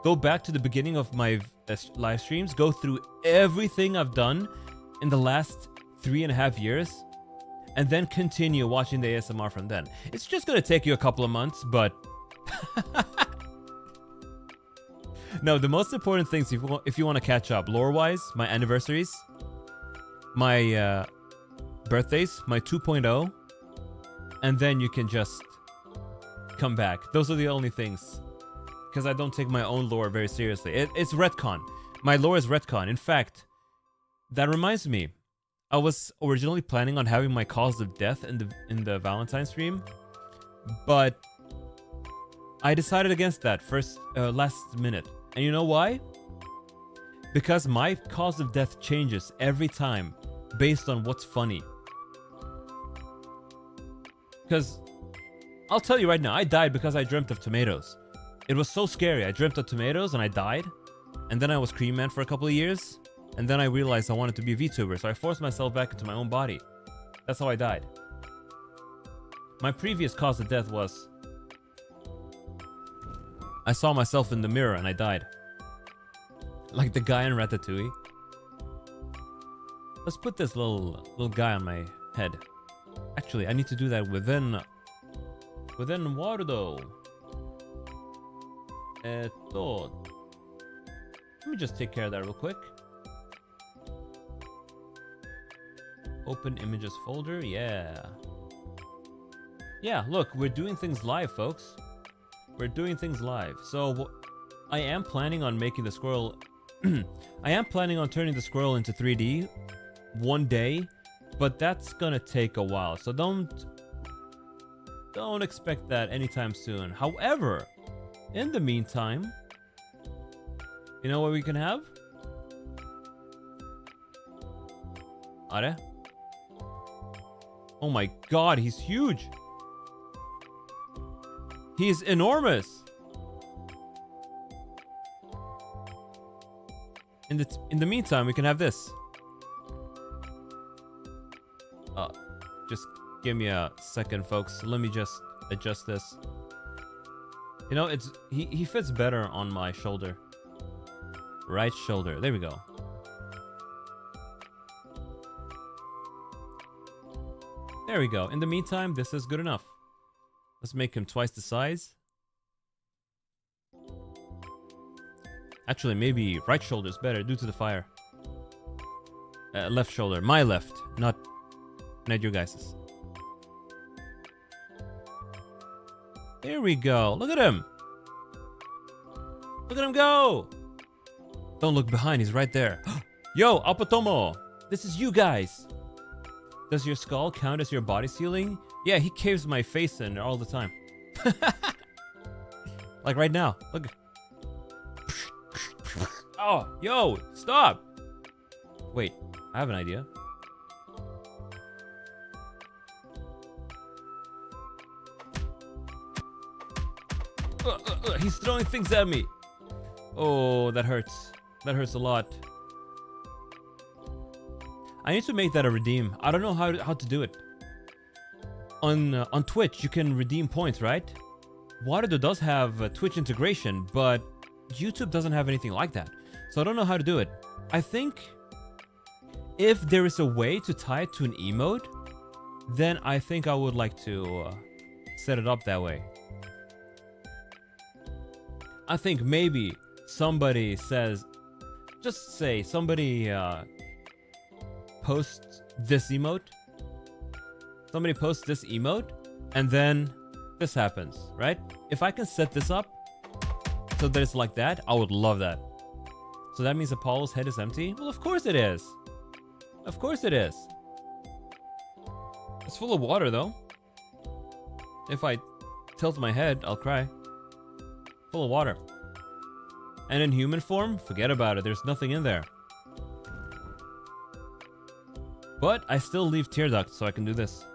go back to the beginning of my live streams, go through everything I've done in the last 3.5 years, and then continue watching the ASMR from then. It's just gonna take you a couple of months, but... No, the most important things if you want to catch up, lore-wise, my anniversaries, my birthdays, my 2.0, and then you can just come back. Those are the only things. Because I don't take my own lore very seriously. It's retcon. My lore is retcon. In fact, that reminds me. I was originally planning on having my cause of death in the Valentine stream, but I decided against that last minute. And you know why? Because my cause of death changes every time based on what's funny. Because I'll tell you right now, I died because I dreamt of tomatoes. It was so scary. I dreamt of tomatoes and I died. And then I was Cream Man for a couple of years. And then I realized I wanted to be a VTuber, so I forced myself back into my own body. That's how I died. My previous cause of death was... I saw myself in the mirror and I died. Like the guy in Ratatouille. Let's put this little guy on my head. Actually, I need to do that within Wardo. Let me just take care of that real quick. Open images folder, yeah. Yeah, look, we're doing things live, folks. We're doing things live. So, I am planning on making the squirrel... I am planning on turning the squirrel into 3D one day, but that's gonna take a while. So don't expect that anytime soon. However, in the meantime, you know what we can have? Are? Oh my god, he's huge! He's enormous! In the meantime, we can have this. Just give me a second, folks. Let me just adjust this. You know, he fits better on my shoulder. Right shoulder. There we go. There we go. In the meantime, this is good enough. Let's make him twice the size. Actually, maybe right shoulder is better due to the fire. Left shoulder. My left. Not your guys's. There we go. Look at him. Look at him go. Don't look behind. He's right there. Yo, Apotomo. This is you guys. Does your skull count as your body ceiling? Yeah, he caves my face in all the time. Like right now. Look. Oh, yo, stop. Wait, I have an idea. He's throwing things at me. Oh, that hurts. That hurts a lot. I need to make that a redeem. I don't know how to do it. On Twitch, you can redeem points, right? Waterdo does have Twitch integration, but YouTube doesn't have anything like that. So I don't know how to do it. I think if there is a way to tie it to an emote, then I think I would like to set it up that way. I think maybe somebody says, just say somebody posts this emote. Somebody posts this emote, and then this happens, right? If I can set this up so that it's like that, I would love that. So that means Apollo's head is empty? Well, of course it is. Of course it is. It's full of water, though. If I tilt my head, I'll cry. Full of water. And in human form, forget about it. There's nothing in there. But I still leave tear ducts so I can do this.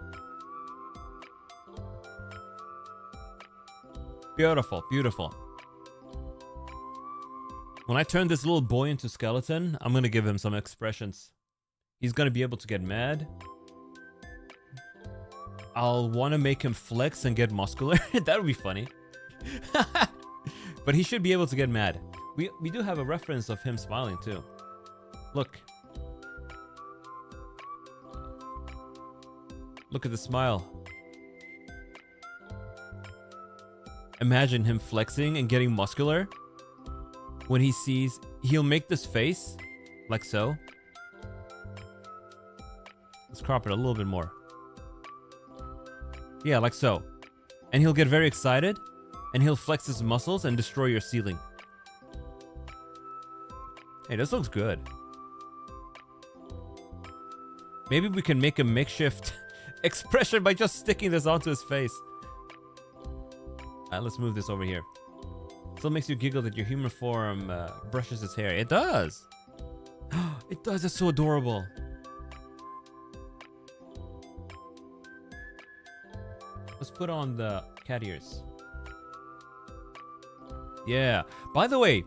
Beautiful, beautiful. When I turn this little boy into skeleton, I'm gonna give him some expressions. He's gonna be able to get mad. I'll wanna make him flex and get muscular. That would be funny. But he should be able to get mad. We do have a reference of him smiling too. Look. Look at the smile. Imagine him flexing and getting muscular. When he sees, he'll make this face, like so. Let's crop it a little bit more. Yeah, like so. And he'll get very excited, and he'll flex his muscles and destroy your ceiling. Hey, this looks good. Maybe we can make a makeshift expression by just sticking this onto his face. Let's move this over here. Still makes you giggle that your human form brushes his hair. It does. It does. It's so adorable. Let's put on the cat ears. Yeah. By the way,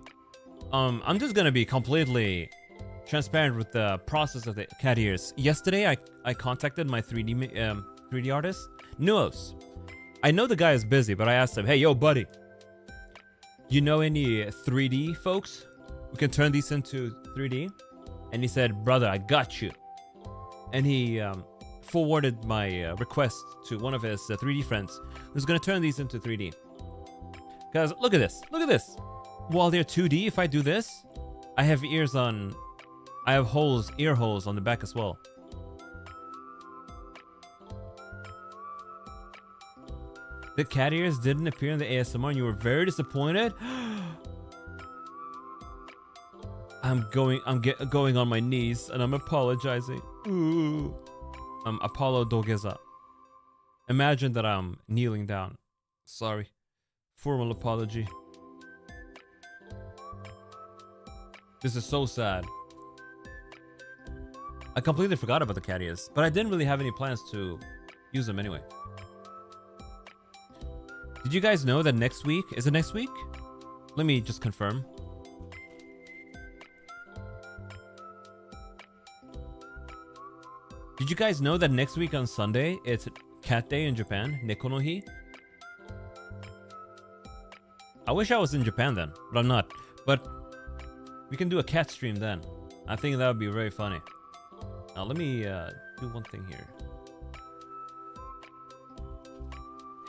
I'm just gonna be completely transparent with the process of the cat ears. Yesterday, I contacted my 3D artist, Nuos. I know the guy is busy, but I asked him, hey, yo, buddy, you know any 3D folks who can turn these into 3D? And he said, brother, I got you. And he forwarded my request to one of his 3D friends who's going to turn these into 3D. Because look at this. Look at this. While they're 2D, if I do this, I have ears on... I have holes, ear holes on the back as well. The cat ears didn't appear in the ASMR and you were very disappointed? I'm going on my knees and I'm apologizing. Ooh. Apollo Dogeza. Imagine that I'm kneeling down. Sorry. Formal apology. This is so sad. I completely forgot about the cat ears, but I didn't really have any plans to use them anyway. Did you guys know that next week... Is it next week? Let me just confirm. Did you guys know that next week on Sunday, it's Cat Day in Japan? Neko no Hi? I wish I was in Japan then, but I'm not. But we can do a cat stream then. I think that would be very funny. Now let me do one thing here.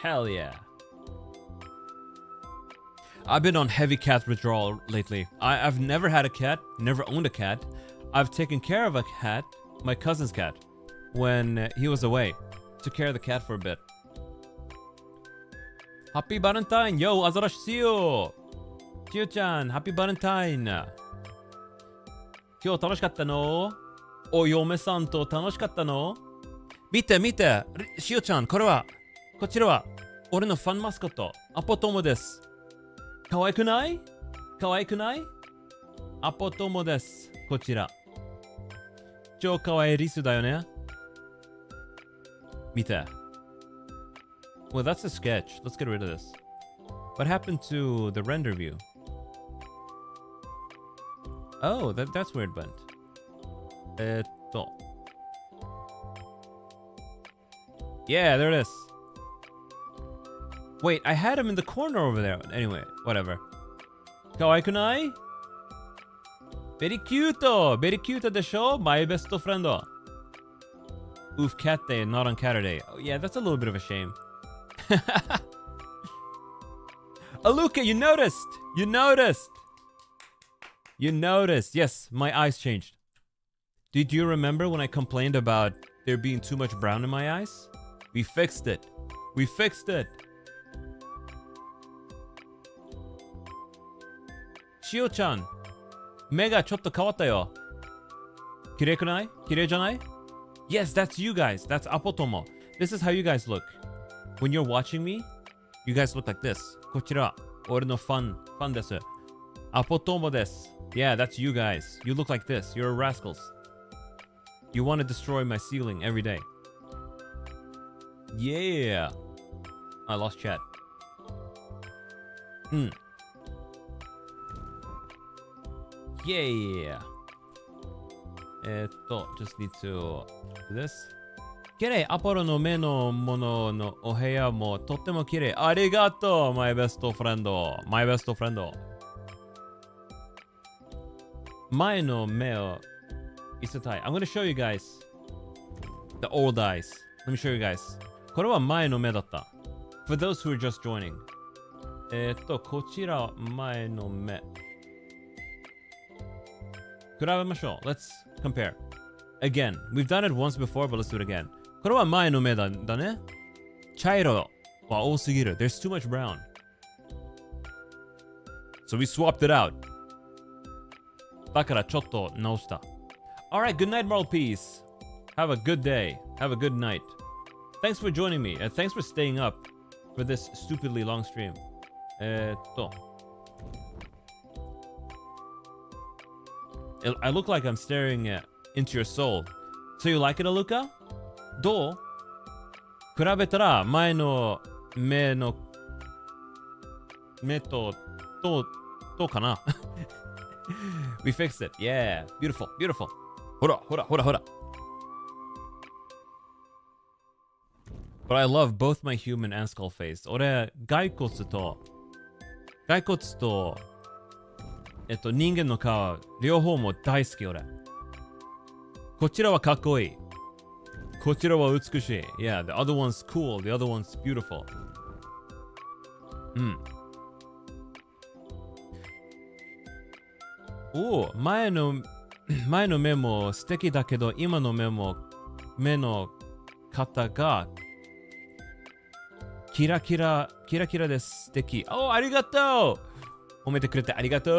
Hell yeah. I've been on heavy cat withdrawal lately. I've never had a cat, never owned a cat. I've taken care of a cat, my cousin's cat, when he was away. Took care of the cat for a bit. Happy Valentine! Yo, azarashisiyo! Chiyo-chan, happy Valentine! 今日楽しかったの? お嫁さんと楽しかったの? 見て見て! しおちゃん、こちらは俺のファンマスコット、アポトモです。可愛くない？可愛くない？アポトモです。こちら。超可愛いリスだよね。見て。Well, that's a sketch. Let's get rid of this. What happened to the render view? Oh, that's where it went. Yeah, there it is. Wait, I had him in the corner over there. Anyway, whatever. Kawaiikunai? Very cute. Very cute the show. My best friend. Oof, cat day, not on Saturday. Oh, yeah, that's a little bit of a shame. Aluka, you noticed. You noticed. You noticed. Yes, my eyes changed. Did you remember when I complained about there being too much brown in my eyes? We fixed it. We fixed it. Shio-chan, 目がちょっと変わったよ。綺麗くない？綺麗じゃない？ Yes, that's you guys. That's Apotomo. This is how you guys look. When you're watching me, you guys look like this. こちら、俺のファンです。Apotomo です。Yeah, that's you guys. You look like this. You're rascals. You want to destroy my ceiling every day. Yeah. I lost chat. Yeah. Just need to do this. 綺麗。アポロの目のもののお部屋もとっても綺麗。ありがとう、my best friend. My best friend. 前の目を見せたい。I'm gonna show you guys the old eyes. Let me show you guys. これは前の目だった。For those who are just joining. こちら前の目。比べましょう。Let's compare. Again, we've done it once before, but let's do it again. これは前の目だね。茶色は多すぎる。There's too much brown. So we swapped it out. だからちょっと直した。Alright, good night, Marl Peace. Have a good day. Have a good night. Thanks for joining me. And thanks for staying up for this stupidly long stream. I look like I'm staring into your soul. So you like it, Aluka? どう？比べたら前の目とどうかなWe fixed it. Yeah. Beautiful. Beautiful. ほら。But I love both my human and skull face. 俺、骸骨と人間の顔、両方も大好き俺。こちらはかっこいい。こちらは美しい。Yeah, the other one's cool. The other one's beautiful. お前の目も素敵だけど、今の目の型がキラキラです素敵。おありがとう褒めてくれてありがとう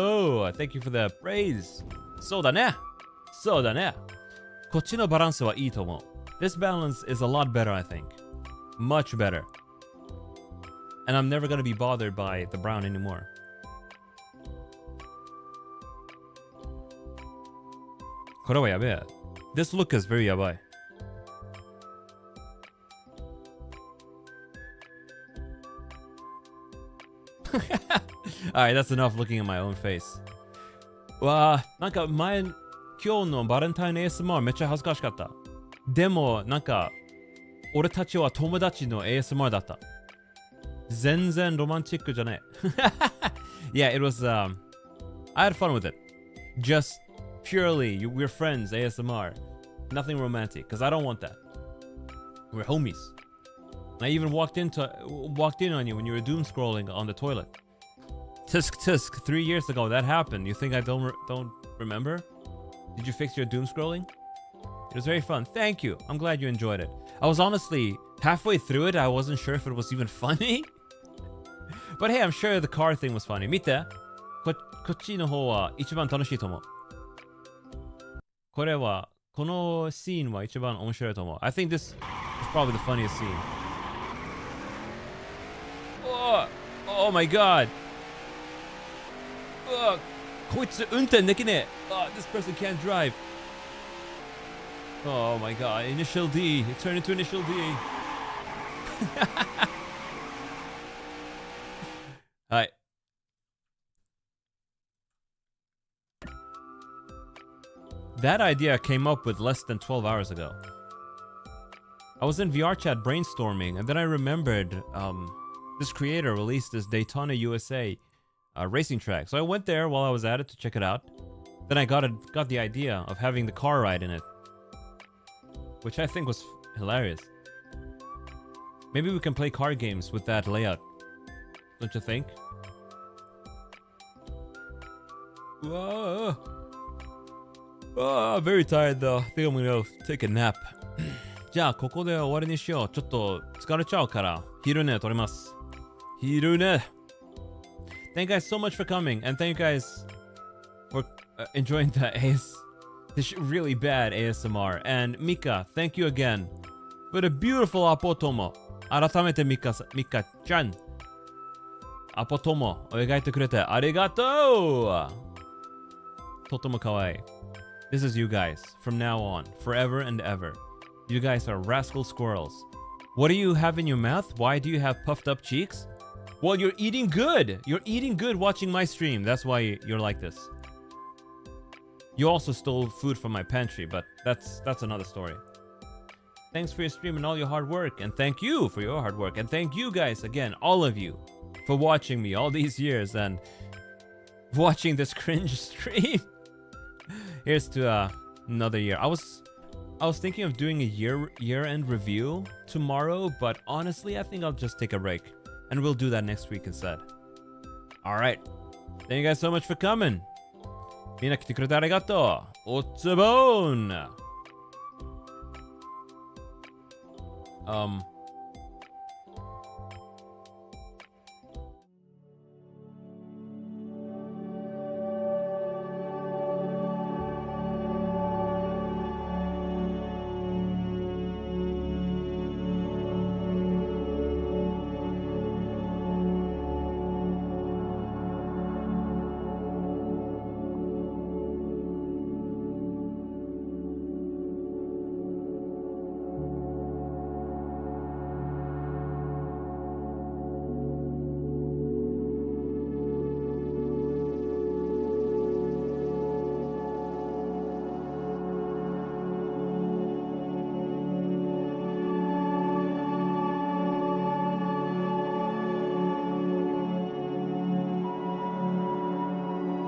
Thank you for the praise そうだねこっちのバランスはいいと思う This balance is a lot better, I think. Much better. And I'm never gonna be bothered by the brown anymore. これはやべえ This look is very やばいAlright, that's enough looking at my own face. わあ、なんか今日のバレンタイン ASMR めっちゃ恥ずかしかった。でも、なんか、俺たちは友達の ASMR だった。全然ロマンチックじゃねえ。Yeah, it was, I had fun with it. Just purely, we're friends ASMR. Nothing romantic, because I don't want that. We're homies. I even walked in on you when you were doom scrolling on the toilet. Tisk, 3 years ago that happened. You think I don't remember? Did you fix your doom scrolling? It was very fun. Thank you. I'm glad you enjoyed it. I was honestly halfway through it. I wasn't sure if it was even funny. But hey, I'm sure the car thing was funny. 見て。こっちの方は一番楽しいと思う。このシーンは一番面白いと思う。I think this is probably the funniest scene. Oh my god. こいつ運転できねえ。This person can't drive. Oh my god. Initial D. It turned into Initial D. Hi. That idea came up with less than 12 hours ago. I was in VR chat brainstorming, and then I remembered this creator released this Daytona USA racing track. So I went there while I was at it to check it out. Then I got the idea of having the car ride in it, which I think was hilarious. Maybe we can play car games with that layout, don't you think? Whoa. Very tired though. I think I'm gonna go take a nap. じゃあここで終わりにしよう。ちょっと疲れちゃうから昼寝取れます。昼寝。Thank you guys so much for coming, and thank you guys for enjoying the this really bad ASMR. And Mika, thank you again for the beautiful アポ友。改めてミカちゃん、アポ友を描いてくれてありがとう。とても可愛い。This is you guys from now on, forever and ever. You guys are rascal squirrels. What do you have in your mouth? Why do you have puffed up cheeks? Well, you're eating good. You're eating good watching my stream. That's why you're like this. You also stole food from my pantry, but that's another story. Thanks for your stream and all your hard work. And thank you for your hard work. And thank you guys again, all of you, for watching me all these years and watching this cringe stream. Here's to another year. I was thinking of doing a year-end review tomorrow, but honestly, I think I'll just take a break, and we'll do that next week instead. All right. Thank you guys so much for coming. みんな来てくれてありがとう。おつぼん。